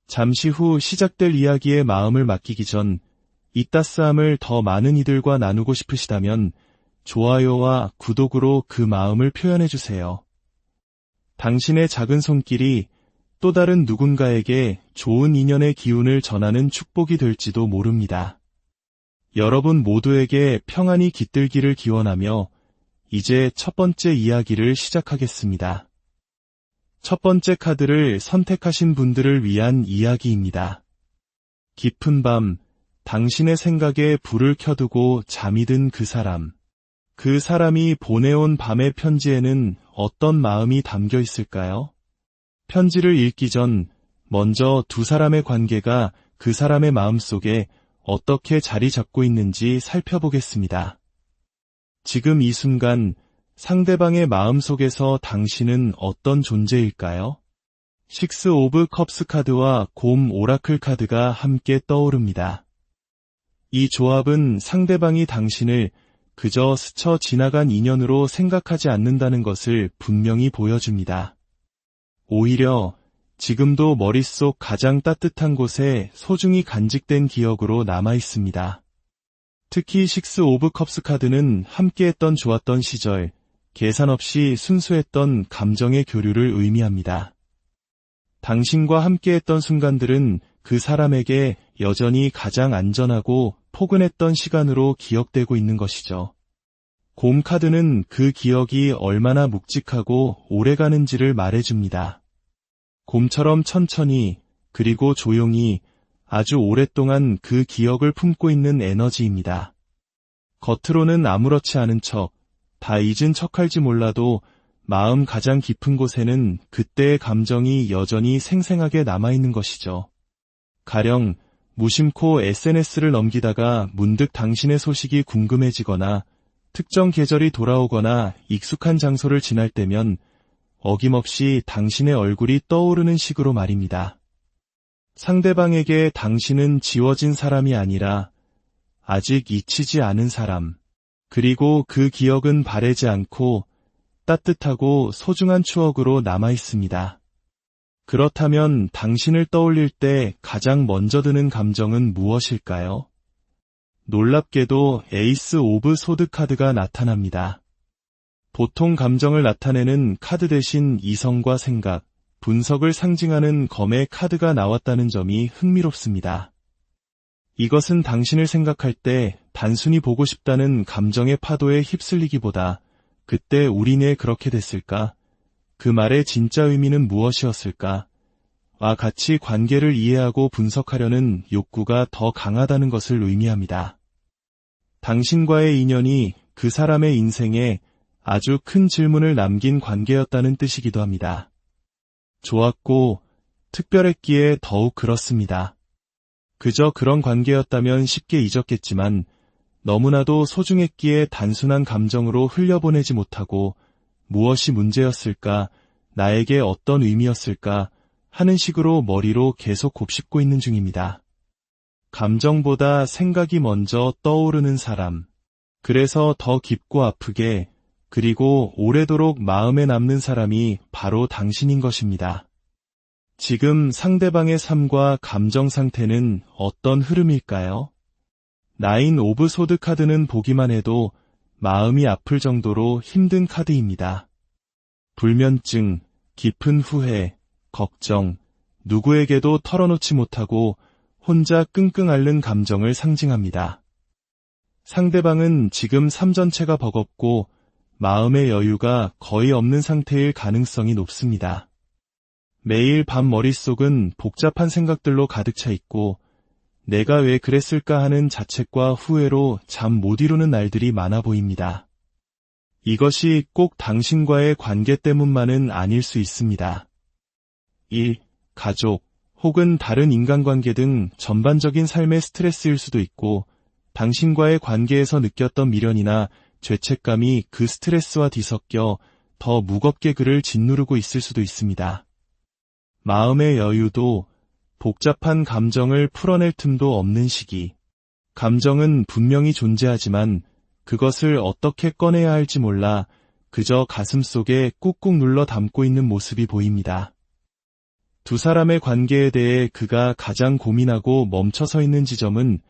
잠시 후 시작될 이야기에 마음을 맡기기 전 이 따스함을 더 많은 이들과 나누고 싶으시다면 좋아요와 구독으로 그 마음을 표현해주세요. 당신의 작은 손길이 또 다른 누군가에게 좋은 인연의 기운을 전하는 축복이 될지도 모릅니다. 여러분 모두에게 평안이 깃들기를 기원하며 이제 첫 번째 이야기를 시작하겠습니다. 첫 번째 카드를 선택하신 분들을 위한 이야기입니다. 깊은 밤, 당신의 생각에 불을 켜두고 잠이 든 그 사람. 그 사람이 보내온 밤의 편지에는 어떤 마음이 담겨 있을까요? 편지를 읽기 전 먼저 두 사람의 관계가 그 사람의 마음속에 어떻게 자리 잡고 있는지 살펴보겠습니다. 지금 이 순간 상대방의 마음속에서 당신은 어떤 존재일까요? 식스 오브 컵스 카드와 곰 오라클 카드가 함께 떠오릅니다. 이 조합은 상대방이 당신을 그저 스쳐 지나간 인연으로 생각하지 않는다는 것을 분명히 보여줍니다. 오히려 지금도 머릿속 가장 따뜻한 곳에 소중히 간직된 기억으로 남아 있습니다. 특히 식스 오브 컵스 카드는 함께했던 좋았던 시절, 계산 없이 순수했던 감정의 교류를 의미합니다. 당신과 함께했던 순간들은 그 사람에게 여전히 가장 안전하고 포근했던 시간으로 기억되고 있는 것이죠. 곰 카드는 그 기억이 얼마나 묵직하고 오래가는지를 말해줍니다. 곰처럼 천천히 그리고 조용히 아주 오랫동안 그 기억을 품고 있는 에너지입니다. 겉으로는 아무렇지 않은 척, 다 잊은 척할지 몰라도 마음 가장 깊은 곳에는 그때의 감정이 여전히 생생하게 남아있는 것이죠. 가령 무심코 SNS를 넘기다가 문득 당신의 소식이 궁금해지거나 특정 계절이 돌아오거나 익숙한 장소를 지날 때면 어김없이 당신의 얼굴이 떠오르는 식으로 말입니다. 상대방에게 당신은 지워진 사람이 아니라 아직 잊히지 않은 사람, 그리고 그 기억은 바래지 않고 따뜻하고 소중한 추억으로 남아 있습니다. 그렇다면 당신을 떠올릴 때 가장 먼저 드는 감정은 무엇일까요? 놀랍게도 에이스 오브 소드 카드가 나타납니다. 보통 감정을 나타내는 카드 대신 이성과 생각, 분석을 상징하는 검의 카드가 나왔다는 점이 흥미롭습니다. 이것은 당신을 생각할 때 단순히 보고 싶다는 감정의 파도에 휩쓸리기보다 그때 우리네 그렇게 됐을까? 그 말의 진짜 의미는 무엇이었을까? 와 같이 관계를 이해하고 분석하려는 욕구가 더 강하다는 것을 의미합니다. 당신과의 인연이 그 사람의 인생에 아주 큰 질문을 남긴 관계였다는 뜻이기도 합니다. 좋았고 특별했기에 더욱 그렇습니다. 그저 그런 관계였다면 쉽게 잊었겠지만 너무나도 소중했기에 단순한 감정으로 흘려보내지 못하고 무엇이 문제였을까, 나에게 어떤 의미였을까 하는 식으로 머리로 계속 곱씹고 있는 중입니다. 감정보다 생각이 먼저 떠오르는 사람. 그래서 더 깊고 아프게 그리고 오래도록 마음에 남는 사람이 바로 당신인 것입니다. 지금 상대방의 삶과 감정 상태는 어떤 흐름일까요? 나인 오브 소드 카드는 보기만 해도 마음이 아플 정도로 힘든 카드입니다. 불면증, 깊은 후회, 걱정, 누구에게도 털어놓지 못하고 혼자 끙끙 앓는 감정을 상징합니다. 상대방은 지금 삶 전체가 버겁고 마음의 여유가 거의 없는 상태일 가능성이 높습니다. 매일 밤 머릿속은 복잡한 생각들로 가득 차 있고 내가 왜 그랬을까 하는 자책과 후회로 잠 못 이루는 날들이 많아 보입니다. 이것이 꼭 당신과의 관계 때문만은 아닐 수 있습니다. 1. 가족 혹은 다른 인간관계 등 전반적인 삶의 스트레스일 수도 있고 당신과의 관계에서 느꼈던 미련이나 죄책감이 그 스트레스와 뒤섞여 더 무겁게 그를 짓누르고 있을 수도 있습니다. 마음의 여유도 복잡한 감정을 풀어낼 틈도 없는 시기. 감정은 분명히 존재하지만 그것을 어떻게 꺼내야 할지 몰라 그저 가슴속에 꾹꾹 눌러 담고 있는 모습이 보입니다. 두 사람의 관계에 대해 그가 가장 고민하고 멈춰서 있는 지점은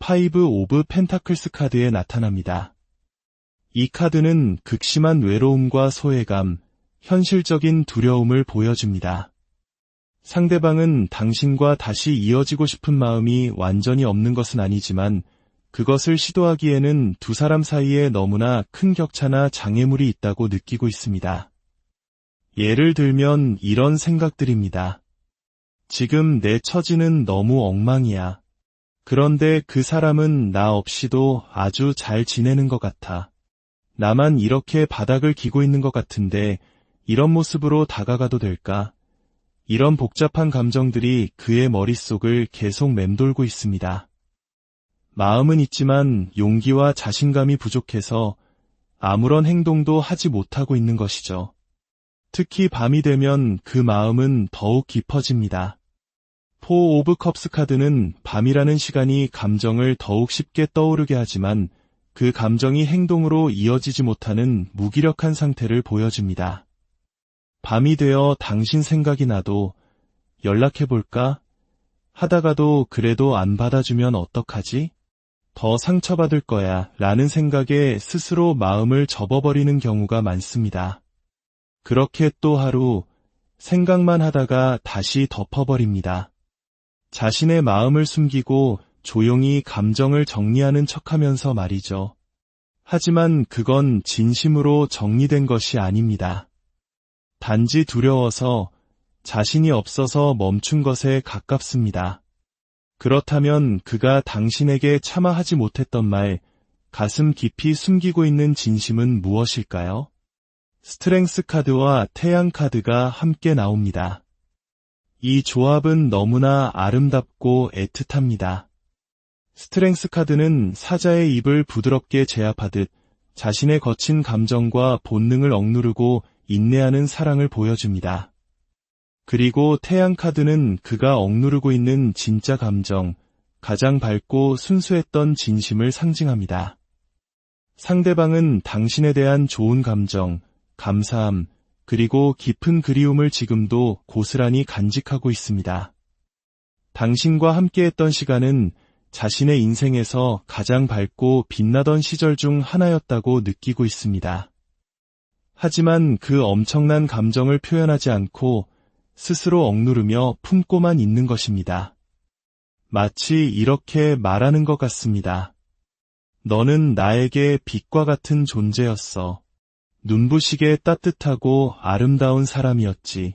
5 오브 펜타클스 카드에 나타납니다. 이 카드는 극심한 외로움과 소외감, 현실적인 두려움을 보여줍니다. 상대방은 당신과 다시 이어지고 싶은 마음이 완전히 없는 것은 아니지만 그것을 시도하기에는 두 사람 사이에 너무나 큰 격차나 장애물이 있다고 느끼고 있습니다. 예를 들면 이런 생각들입니다. 지금 내 처지는 너무 엉망이야. 그런데 그 사람은 나 없이도 아주 잘 지내는 것 같아. 나만 이렇게 바닥을 기고 있는 것 같은데 이런 모습으로 다가가도 될까? 이런 복잡한 감정들이 그의 머릿속을 계속 맴돌고 있습니다. 마음은 있지만 용기와 자신감이 부족해서 아무런 행동도 하지 못하고 있는 것이죠. 특히 밤이 되면 그 마음은 더욱 깊어집니다. 4 오브 컵스 카드는 밤이라는 시간이 감정을 더욱 쉽게 떠오르게 하지만 그 감정이 행동으로 이어지지 못하는 무기력한 상태를 보여줍니다. 밤이 되어 당신 생각이 나도 연락해볼까? 하다가도 그래도 안 받아주면 어떡하지? 더 상처받을 거야 라는 생각에 스스로 마음을 접어버리는 경우가 많습니다. 그렇게 또 하루 생각만 하다가 다시 덮어버립니다. 자신의 마음을 숨기고 조용히 감정을 정리하는 척하면서 말이죠. 하지만 그건 진심으로 정리된 것이 아닙니다. 단지 두려워서 자신이 없어서 멈춘 것에 가깝습니다. 그렇다면 그가 당신에게 차마 하지 못했던 말, 가슴 깊이 숨기고 있는 진심은 무엇일까요? 스트렝스 카드와 태양 카드가 함께 나옵니다. 이 조합은 너무나 아름답고 애틋합니다. 스트렝스 카드는 사자의 입을 부드럽게 제압하듯 자신의 거친 감정과 본능을 억누르고 인내하는 사랑을 보여줍니다. 그리고 태양 카드는 그가 억누르고 있는 진짜 감정, 가장 밝고 순수했던 진심을 상징합니다. 상대방은 당신에 대한 좋은 감정, 감사함, 그리고 깊은 그리움을 지금도 고스란히 간직하고 있습니다. 당신과 함께했던 시간은 자신의 인생에서 가장 밝고 빛나던 시절 중 하나였다고 느끼고 있습니다. 하지만 그 엄청난 감정을 표현하지 않고 스스로 억누르며 품고만 있는 것입니다. 마치 이렇게 말하는 것 같습니다. 너는 나에게 빛과 같은 존재였어. 눈부시게 따뜻하고 아름다운 사람이었지.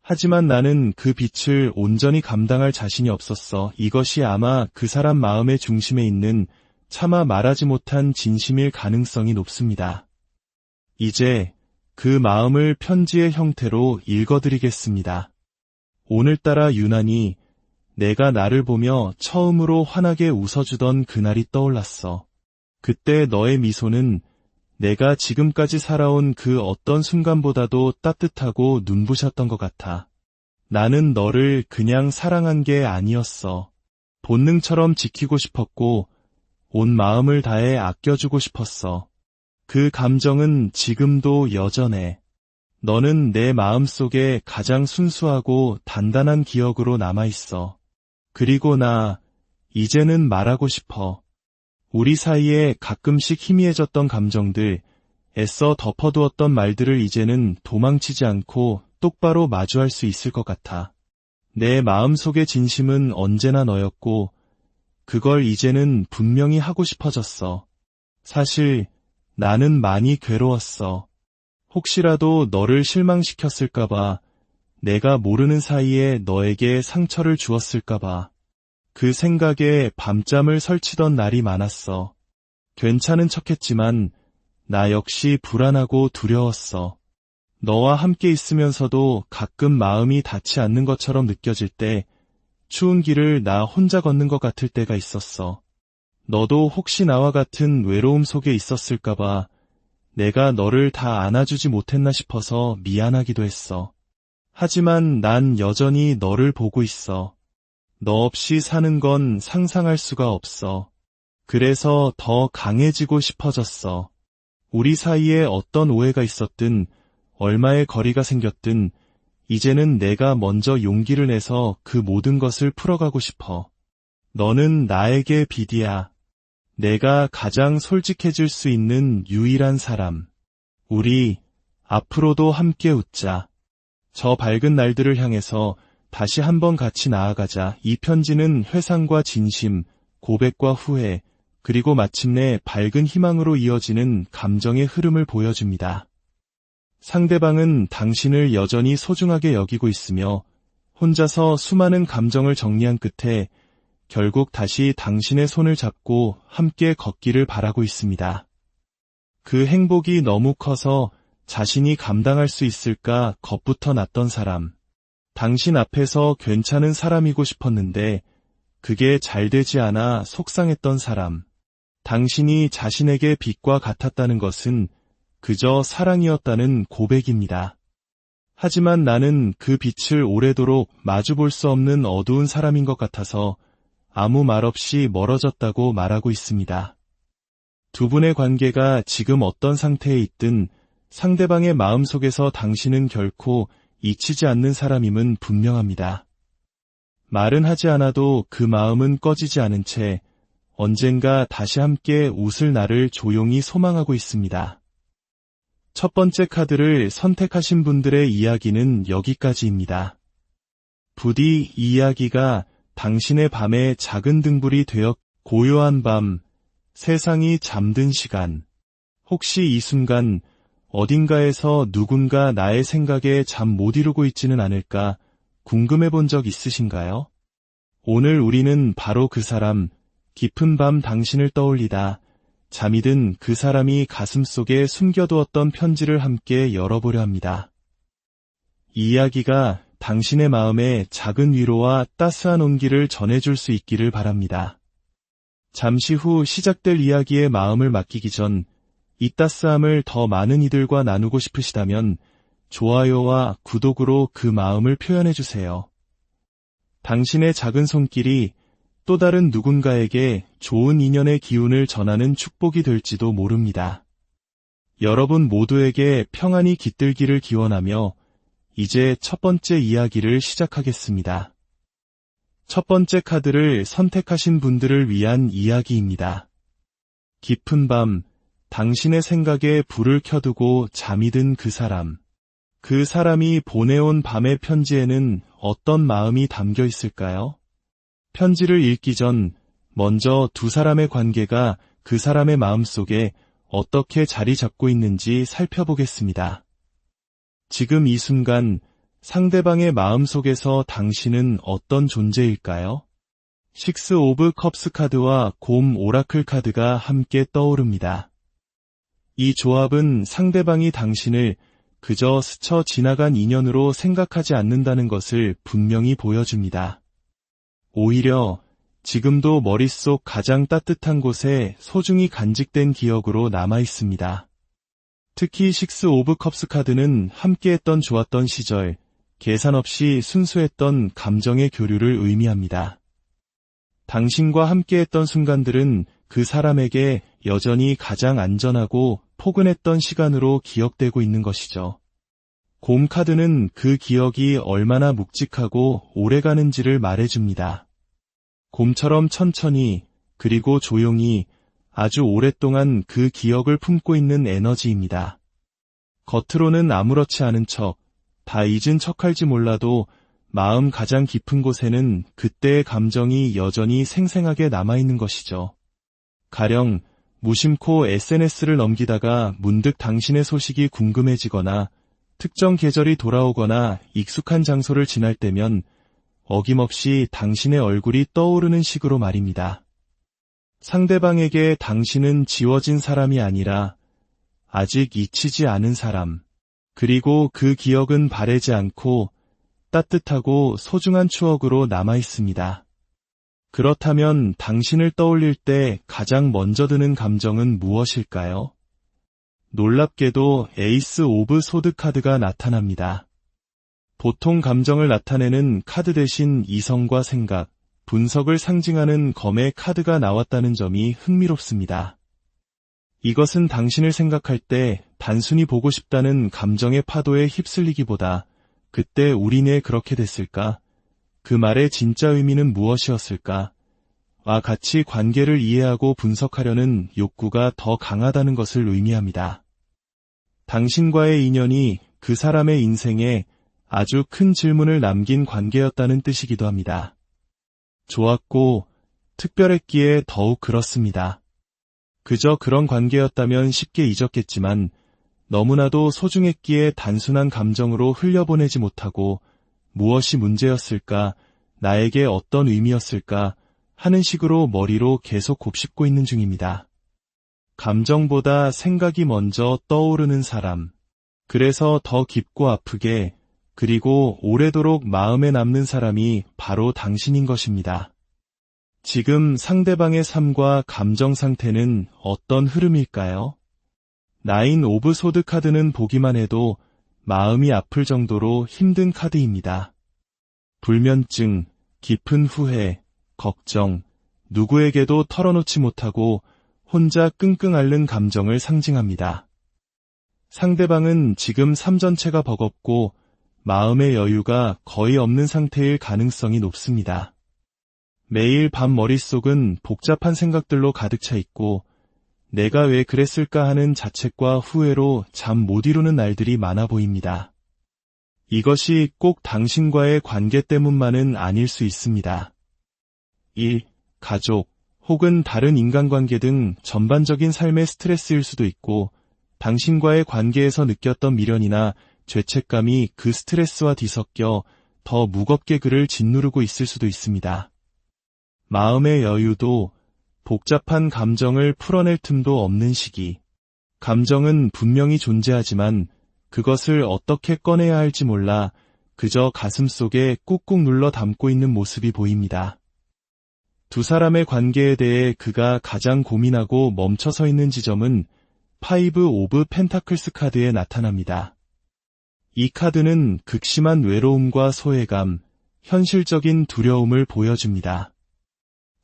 하지만 나는 그 빛을 온전히 감당할 자신이 없었어. 이것이 아마 그 사람 마음의 중심에 있는 차마 말하지 못한 진심일 가능성이 높습니다. 이제 그 마음을 편지의 형태로 읽어드리겠습니다. 오늘따라 유난히 내가 나를 보며 처음으로 환하게 웃어주던 그날이 떠올랐어. 그때 너의 미소는 내가 지금까지 살아온 그 어떤 순간보다도 따뜻하고 눈부셨던 것 같아. 나는 너를 그냥 사랑한 게 아니었어. 본능처럼 지키고 싶었고 온 마음을 다해 아껴주고 싶었어. 그 감정은 지금도 여전해. 너는 내 마음속에 가장 순수하고 단단한 기억으로 남아있어. 그리고 이제는 말하고 싶어. 우리 사이에 가끔씩 희미해졌던 감정들, 애써 덮어두었던 말들을 이제는 도망치지 않고 똑바로 마주할 수 있을 것 같아. 내 마음속의 진심은 언제나 너였고, 그걸 이제는 분명히 하고 싶어졌어. 사실 나는 많이 괴로웠어. 혹시라도 너를 실망시켰을까봐, 내가 모르는 사이에 너에게 상처를 주었을까봐. 그 생각에 밤잠을 설치던 날이 많았어. 괜찮은 척했지만 나 역시 불안하고 두려웠어. 너와 함께 있으면서도 가끔 마음이 닿지 않는 것처럼 느껴질 때, 추운 길을 나 혼자 걷는 것 같을 때가 있었어. 너도 혹시 나와 같은 외로움 속에 있었을까봐 내가 너를 다 안아주지 못했나 싶어서 미안하기도 했어. 하지만 난 여전히 너를 보고 있어. 너 없이 사는 건 상상할 수가 없어. 그래서 더 강해지고 싶어졌어. 우리 사이에 어떤 오해가 있었든, 얼마의 거리가 생겼든, 이제는 내가 먼저 용기를 내서 그 모든 것을 풀어가고 싶어. 너는 나에게 비디야. 내가 가장 솔직해질 수 있는 유일한 사람. 우리 앞으로도 함께 웃자. 저 밝은 날들을 향해서 다시 한번 같이 나아가자. 이 편지는 회상과 진심, 고백과 후회, 그리고 마침내 밝은 희망으로 이어지는 감정의 흐름을 보여줍니다. 상대방은 당신을 여전히 소중하게 여기고 있으며 혼자서 수많은 감정을 정리한 끝에 결국 다시 당신의 손을 잡고 함께 걷기를 바라고 있습니다. 그 행복이 너무 커서 자신이 감당할 수 있을까 겁부터 났던 사람. 당신 앞에서 괜찮은 사람이고 싶었는데 그게 잘 되지 않아 속상했던 사람. 당신이 자신에게 빛과 같았다는 것은 그저 사랑이었다는 고백입니다. 하지만 나는 그 빛을 오래도록 마주볼 수 없는 어두운 사람인 것 같아서 아무 말 없이 멀어졌다고 말하고 있습니다. 두 분의 관계가 지금 어떤 상태에 있든 상대방의 마음속에서 당신은 결코 잊히지 않는 사람임은 분명합니다. 말은 하지 않아도 그 마음은 꺼지지 않은 채 언젠가 다시 함께 웃을 날을 조용히 소망하고 있습니다. 첫 번째 카드를 선택하신 분들의 이야기는 여기까지입니다. 부디 이 이야기가 당신의 밤에 작은 등불이 되어 고요한 밤, 세상이 잠든 시간, 혹시 이 순간 어딘가에서 누군가 나의 생각에 잠 못 이루고 있지는 않을까 궁금해 본 적 있으신가요? 오늘 우리는 바로 그 사람, 깊은 밤 당신을 떠올리다 잠이 든 그 사람이 가슴속에 숨겨두었던 편지를 함께 열어보려 합니다. 이 이야기가 당신의 마음에 작은 위로와 따스한 온기를 전해줄 수 있기를 바랍니다. 잠시 후 시작될 이야기에 마음을 맡기기 전 이 따스함을 더 많은 이들과 나누고 싶으시다면 좋아요와 구독으로 그 마음을 표현해주세요. 당신의 작은 손길이 또 다른 누군가에게 좋은 인연의 기운을 전하는 축복이 될지도 모릅니다. 여러분 모두에게 평안이 깃들기를 기원하며 이제 첫 번째 이야기를 시작하겠습니다. 첫 번째 카드를 선택하신 분들을 위한 이야기입니다. 깊은 밤, 당신의 생각에 불을 켜두고 잠이 든 그 사람. 그 사람이 보내온 밤의 편지에는 어떤 마음이 담겨 있을까요? 편지를 읽기 전 먼저 두 사람의 관계가 그 사람의 마음속에 어떻게 자리 잡고 있는지 살펴보겠습니다. 지금 이 순간 상대방의 마음속에서 당신은 어떤 존재일까요? 식스 오브 컵스 카드와 곰 오라클 카드가 함께 떠오릅니다. 이 조합은 상대방이 당신을 그저 스쳐 지나간 인연으로 생각하지 않는다는 것을 분명히 보여줍니다. 오히려 지금도 머릿속 가장 따뜻한 곳에 소중히 간직된 기억으로 남아 있습니다. 특히 6 오브 컵스 카드는 함께했던 좋았던 시절, 계산 없이 순수했던 감정의 교류를 의미합니다. 당신과 함께했던 순간들은 그 사람에게 여전히 가장 안전하고 포근했던 시간으로 기억되고 있는 것이죠. 곰 카드는 그 기억이 얼마나 묵직하고 오래가는지를 말해줍니다. 곰처럼 천천히 그리고 조용히 아주 오랫동안 그 기억을 품고 있는 에너지입니다. 겉으로는 아무렇지 않은 척, 다 잊은 척할지 몰라도 마음 가장 깊은 곳에는 그때의 감정이 여전히 생생하게 남아있는 것이죠. 가령 무심코 SNS를 넘기다가 문득 당신의 소식이 궁금해지거나 특정 계절이 돌아오거나 익숙한 장소를 지날 때면 어김없이 당신의 얼굴이 떠오르는 식으로 말입니다. 상대방에게 당신은 지워진 사람이 아니라 아직 잊히지 않은 사람, 그리고 그 기억은 바래지 않고 따뜻하고 소중한 추억으로 남아 있습니다. 그렇다면 당신을 떠올릴 때 가장 먼저 드는 감정은 무엇일까요? 놀랍게도 에이스 오브 소드 카드가 나타납니다. 보통 감정을 나타내는 카드 대신 이성과 생각, 분석을 상징하는 검의 카드가 나왔다는 점이 흥미롭습니다. 이것은 당신을 생각할 때 단순히 보고 싶다는 감정의 파도에 휩쓸리기보다 그때 우린 왜 그렇게 됐을까? 그 말의 진짜 의미는 무엇이었을까? 와 같이 관계를 이해하고 분석하려는 욕구가 더 강하다는 것을 의미합니다. 당신과의 인연이 그 사람의 인생에 아주 큰 질문을 남긴 관계였다는 뜻이기도 합니다. 좋았고 특별했기에 더욱 그렇습니다. 그저 그런 관계였다면 쉽게 잊었겠지만 너무나도 소중했기에 단순한 감정으로 흘려보내지 못하고 무엇이 문제였을까, 나에게 어떤 의미였을까 하는 식으로 머리로 계속 곱씹고 있는 중입니다. 감정보다 생각이 먼저 떠오르는 사람. 그래서 더 깊고 아프게 그리고 오래도록 마음에 남는 사람이 바로 당신인 것입니다. 지금 상대방의 삶과 감정 상태는 어떤 흐름일까요? 9 오브 소드 카드는 보기만 해도 마음이 아플 정도로 힘든 카드입니다. 불면증, 깊은 후회, 걱정, 누구에게도 털어놓지 못하고 혼자 끙끙 앓는 감정을 상징합니다. 상대방은 지금 삶 전체가 버겁고 마음의 여유가 거의 없는 상태일 가능성이 높습니다. 매일 밤 머릿속은 복잡한 생각들로 가득 차 있고 내가 왜 그랬을까 하는 자책과 후회로 잠 못 이루는 날들이 많아 보입니다. 이것이 꼭 당신과의 관계 때문만은 아닐 수 있습니다. 1. 가족 혹은 다른 인간관계 등 전반적인 삶의 스트레스일 수도 있고 당신과의 관계에서 느꼈던 미련이나 죄책감이 그 스트레스와 뒤섞여 더 무겁게 그를 짓누르고 있을 수도 있습니다. 마음의 여유도 복잡한 감정을 풀어낼 틈도 없는 시기. 감정은 분명히 존재하지만 그것을 어떻게 꺼내야 할지 몰라 그저 가슴속에 꾹꾹 눌러 담고 있는 모습이 보입니다. 두 사람의 관계에 대해 그가 가장 고민하고 멈춰서 있는 지점은 5 오브 펜타클스 카드에 나타납니다. 이 카드는 극심한 외로움과 소외감, 현실적인 두려움을 보여줍니다.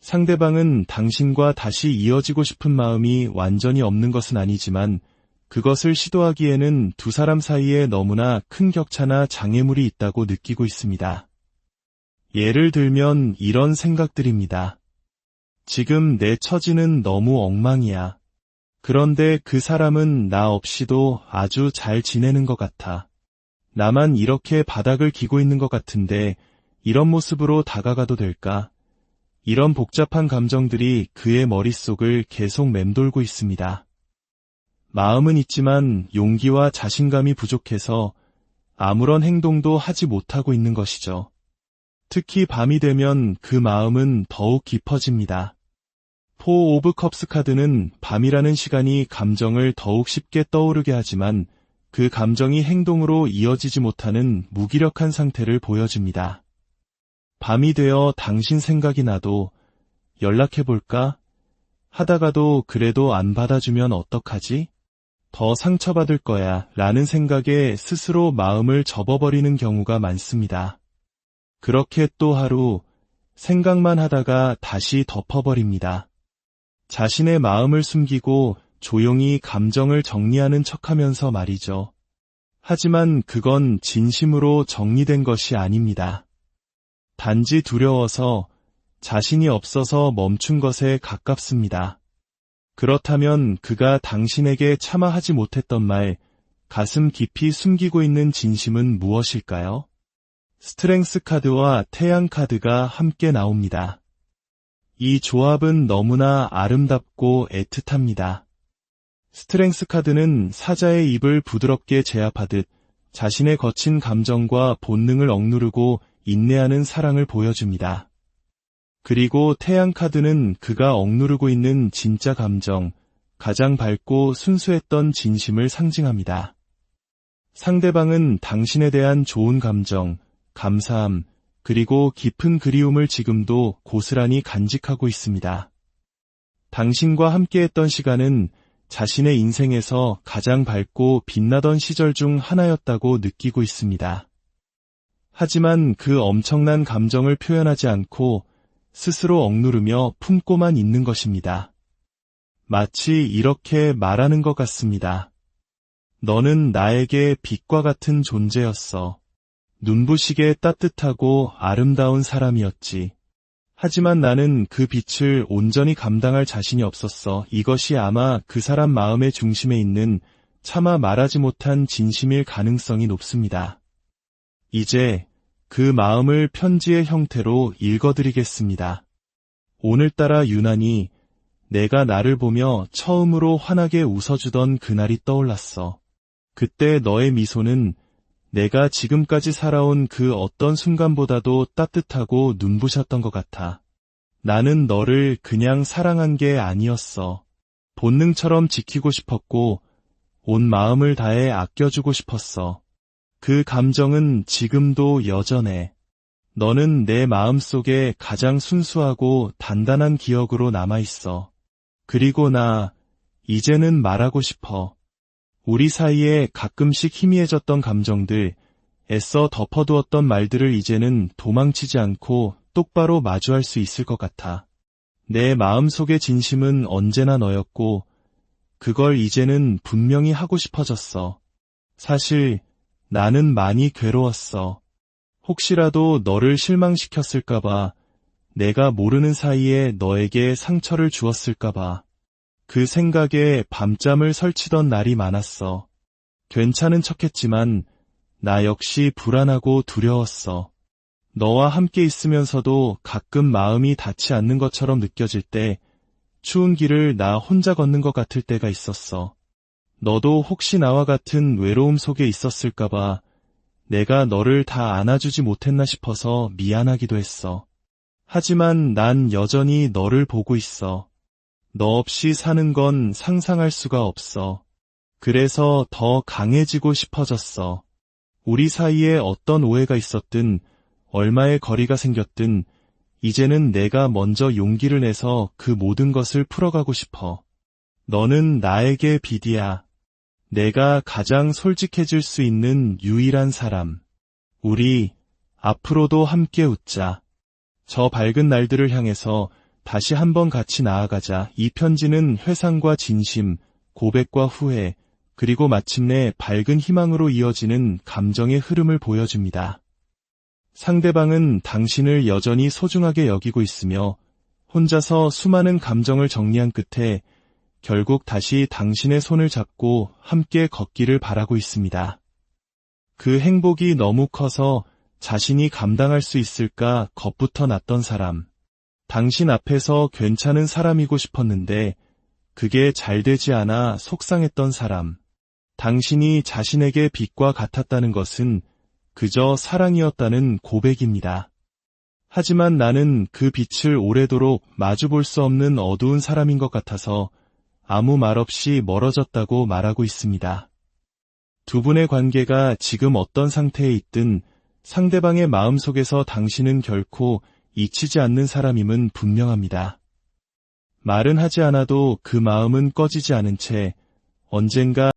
상대방은 당신과 다시 이어지고 싶은 마음이 완전히 없는 것은 아니지만 그것을 시도하기에는 두 사람 사이에 너무나 큰 격차나 장애물이 있다고 느끼고 있습니다. 예를 들면 이런 생각들입니다. 지금 내 처지는 너무 엉망이야. 그런데 그 사람은 나 없이도 아주 잘 지내는 것 같아. 나만 이렇게 바닥을 기고 있는 것 같은데 이런 모습으로 다가가도 될까? 이런 복잡한 감정들이 그의 머릿속을 계속 맴돌고 있습니다. 마음은 있지만 용기와 자신감이 부족해서 아무런 행동도 하지 못하고 있는 것이죠. 특히 밤이 되면 그 마음은 더욱 깊어집니다. 4 오브 컵스 카드는 밤이라는 시간이 감정을 더욱 쉽게 떠오르게 하지만 그 감정이 행동으로 이어지지 못하는 무기력한 상태를 보여줍니다. 밤이 되어 당신 생각이 나도 연락해볼까? 하다가도 그래도 안 받아주면 어떡하지? 더 상처받을 거야 라는 생각에 스스로 마음을 접어버리는 경우가 많습니다. 그렇게 또 하루 생각만 하다가 다시 덮어버립니다. 자신의 마음을 숨기고 조용히 감정을 정리하는 척하면서 말이죠. 하지만 그건 진심으로 정리된 것이 아닙니다. 단지 두려워서 자신이 없어서 멈춘 것에 가깝습니다. 그렇다면 그가 당신에게 차마 하지 못했던 말, 가슴 깊이 숨기고 있는 진심은 무엇일까요? 스트렝스 카드와 태양 카드가 함께 나옵니다. 이 조합은 너무나 아름답고 애틋합니다. 스트렝스 카드는 사자의 입을 부드럽게 제압하듯 자신의 거친 감정과 본능을 억누르고 인내하는 사랑을 보여줍니다. 그리고 태양 카드는 그가 억누르고 있는 진짜 감정, 가장 밝고 순수했던 진심을 상징합니다. 상대방은 당신에 대한 좋은 감정, 감사함, 그리고 깊은 그리움을 지금도 고스란히 간직하고 있습니다. 당신과 함께했던 시간은 자신의 인생에서 가장 밝고 빛나던 시절 중 하나였다고 느끼고 있습니다. 하지만 그 엄청난 감정을 표현하지 않고 스스로 억누르며 품고만 있는 것입니다. 마치 이렇게 말하는 것 같습니다. 너는 나에게 빛과 같은 존재였어. 눈부시게 따뜻하고 아름다운 사람이었지. 하지만 나는 그 빛을 온전히 감당할 자신이 없었어. 이것이 아마 그 사람 마음의 중심에 있는 차마 말하지 못한 진심일 가능성이 높습니다. 이제 그 마음을 편지의 형태로 읽어드리겠습니다. 오늘따라 유난히 내가 나를 보며 처음으로 환하게 웃어주던 그날이 떠올랐어. 그때 너의 미소는 내가 지금까지 살아온 그 어떤 순간보다도 따뜻하고 눈부셨던 것 같아. 나는 너를 그냥 사랑한 게 아니었어. 본능처럼 지키고 싶었고 온 마음을 다해 아껴주고 싶었어. 그 감정은 지금도 여전해. 너는 내 마음속에 가장 순수하고 단단한 기억으로 남아있어. 그리고 나 이제는 말하고 싶어. 우리 사이에 가끔씩 희미해졌던 감정들, 애써 덮어두었던 말들을 이제는 도망치지 않고 똑바로 마주할 수 있을 것 같아. 내 마음속의 진심은 언제나 너였고 그걸 이제는 분명히 하고 싶어졌어. 사실 나는 많이 괴로웠어. 혹시라도 너를 실망시켰을까봐, 내가 모르는 사이에 너에게 상처를 주었을까봐. 그 생각에 밤잠을 설치던 날이 많았어. 괜찮은 척했지만 나 역시 불안하고 두려웠어. 너와 함께 있으면서도 가끔 마음이 닿지 않는 것처럼 느껴질 때, 추운 길을 나 혼자 걷는 것 같을 때가 있었어. 너도 혹시 나와 같은 외로움 속에 있었을까봐 내가 너를 다 안아주지 못했나 싶어서 미안하기도 했어. 하지만 난 여전히 너를 보고 있어. 너 없이 사는 건 상상할 수가 없어. 그래서 더 강해지고 싶어졌어. 우리 사이에 어떤 오해가 있었든, 얼마의 거리가 생겼든, 이제는 내가 먼저 용기를 내서 그 모든 것을 풀어가고 싶어. 너는 나에게 빛이야. 내가 가장 솔직해질 수 있는 유일한 사람. 우리 앞으로도 함께 웃자. 저 밝은 날들을 향해서 다시 한번 같이 나아가자. 이 편지는 회상과 진심, 고백과 후회, 그리고 마침내 밝은 희망으로 이어지는 감정의 흐름을 보여줍니다. 상대방은 당신을 여전히 소중하게 여기고 있으며 혼자서 수많은 감정을 정리한 끝에 결국 다시 당신의 손을 잡고 함께 걷기를 바라고 있습니다. 그 행복이 너무 커서 자신이 감당할 수 있을까 겁부터 났던 사람. 당신 앞에서 괜찮은 사람이고 싶었는데 그게 잘 되지 않아 속상했던 사람. 당신이 자신에게 빛과 같았다는 것은 그저 사랑이었다는 고백입니다. 하지만 나는 그 빛을 오래도록 마주볼 수 없는 어두운 사람인 것 같아서 아무 말 없이 멀어졌다고 말하고 있습니다. 두 분의 관계가 지금 어떤 상태에 있든 상대방의 마음속에서 당신은 결코 잊히지 않는 사람임은 분명합니다. 말은 하지 않아도 그 마음은 꺼지지 않은 채 언젠가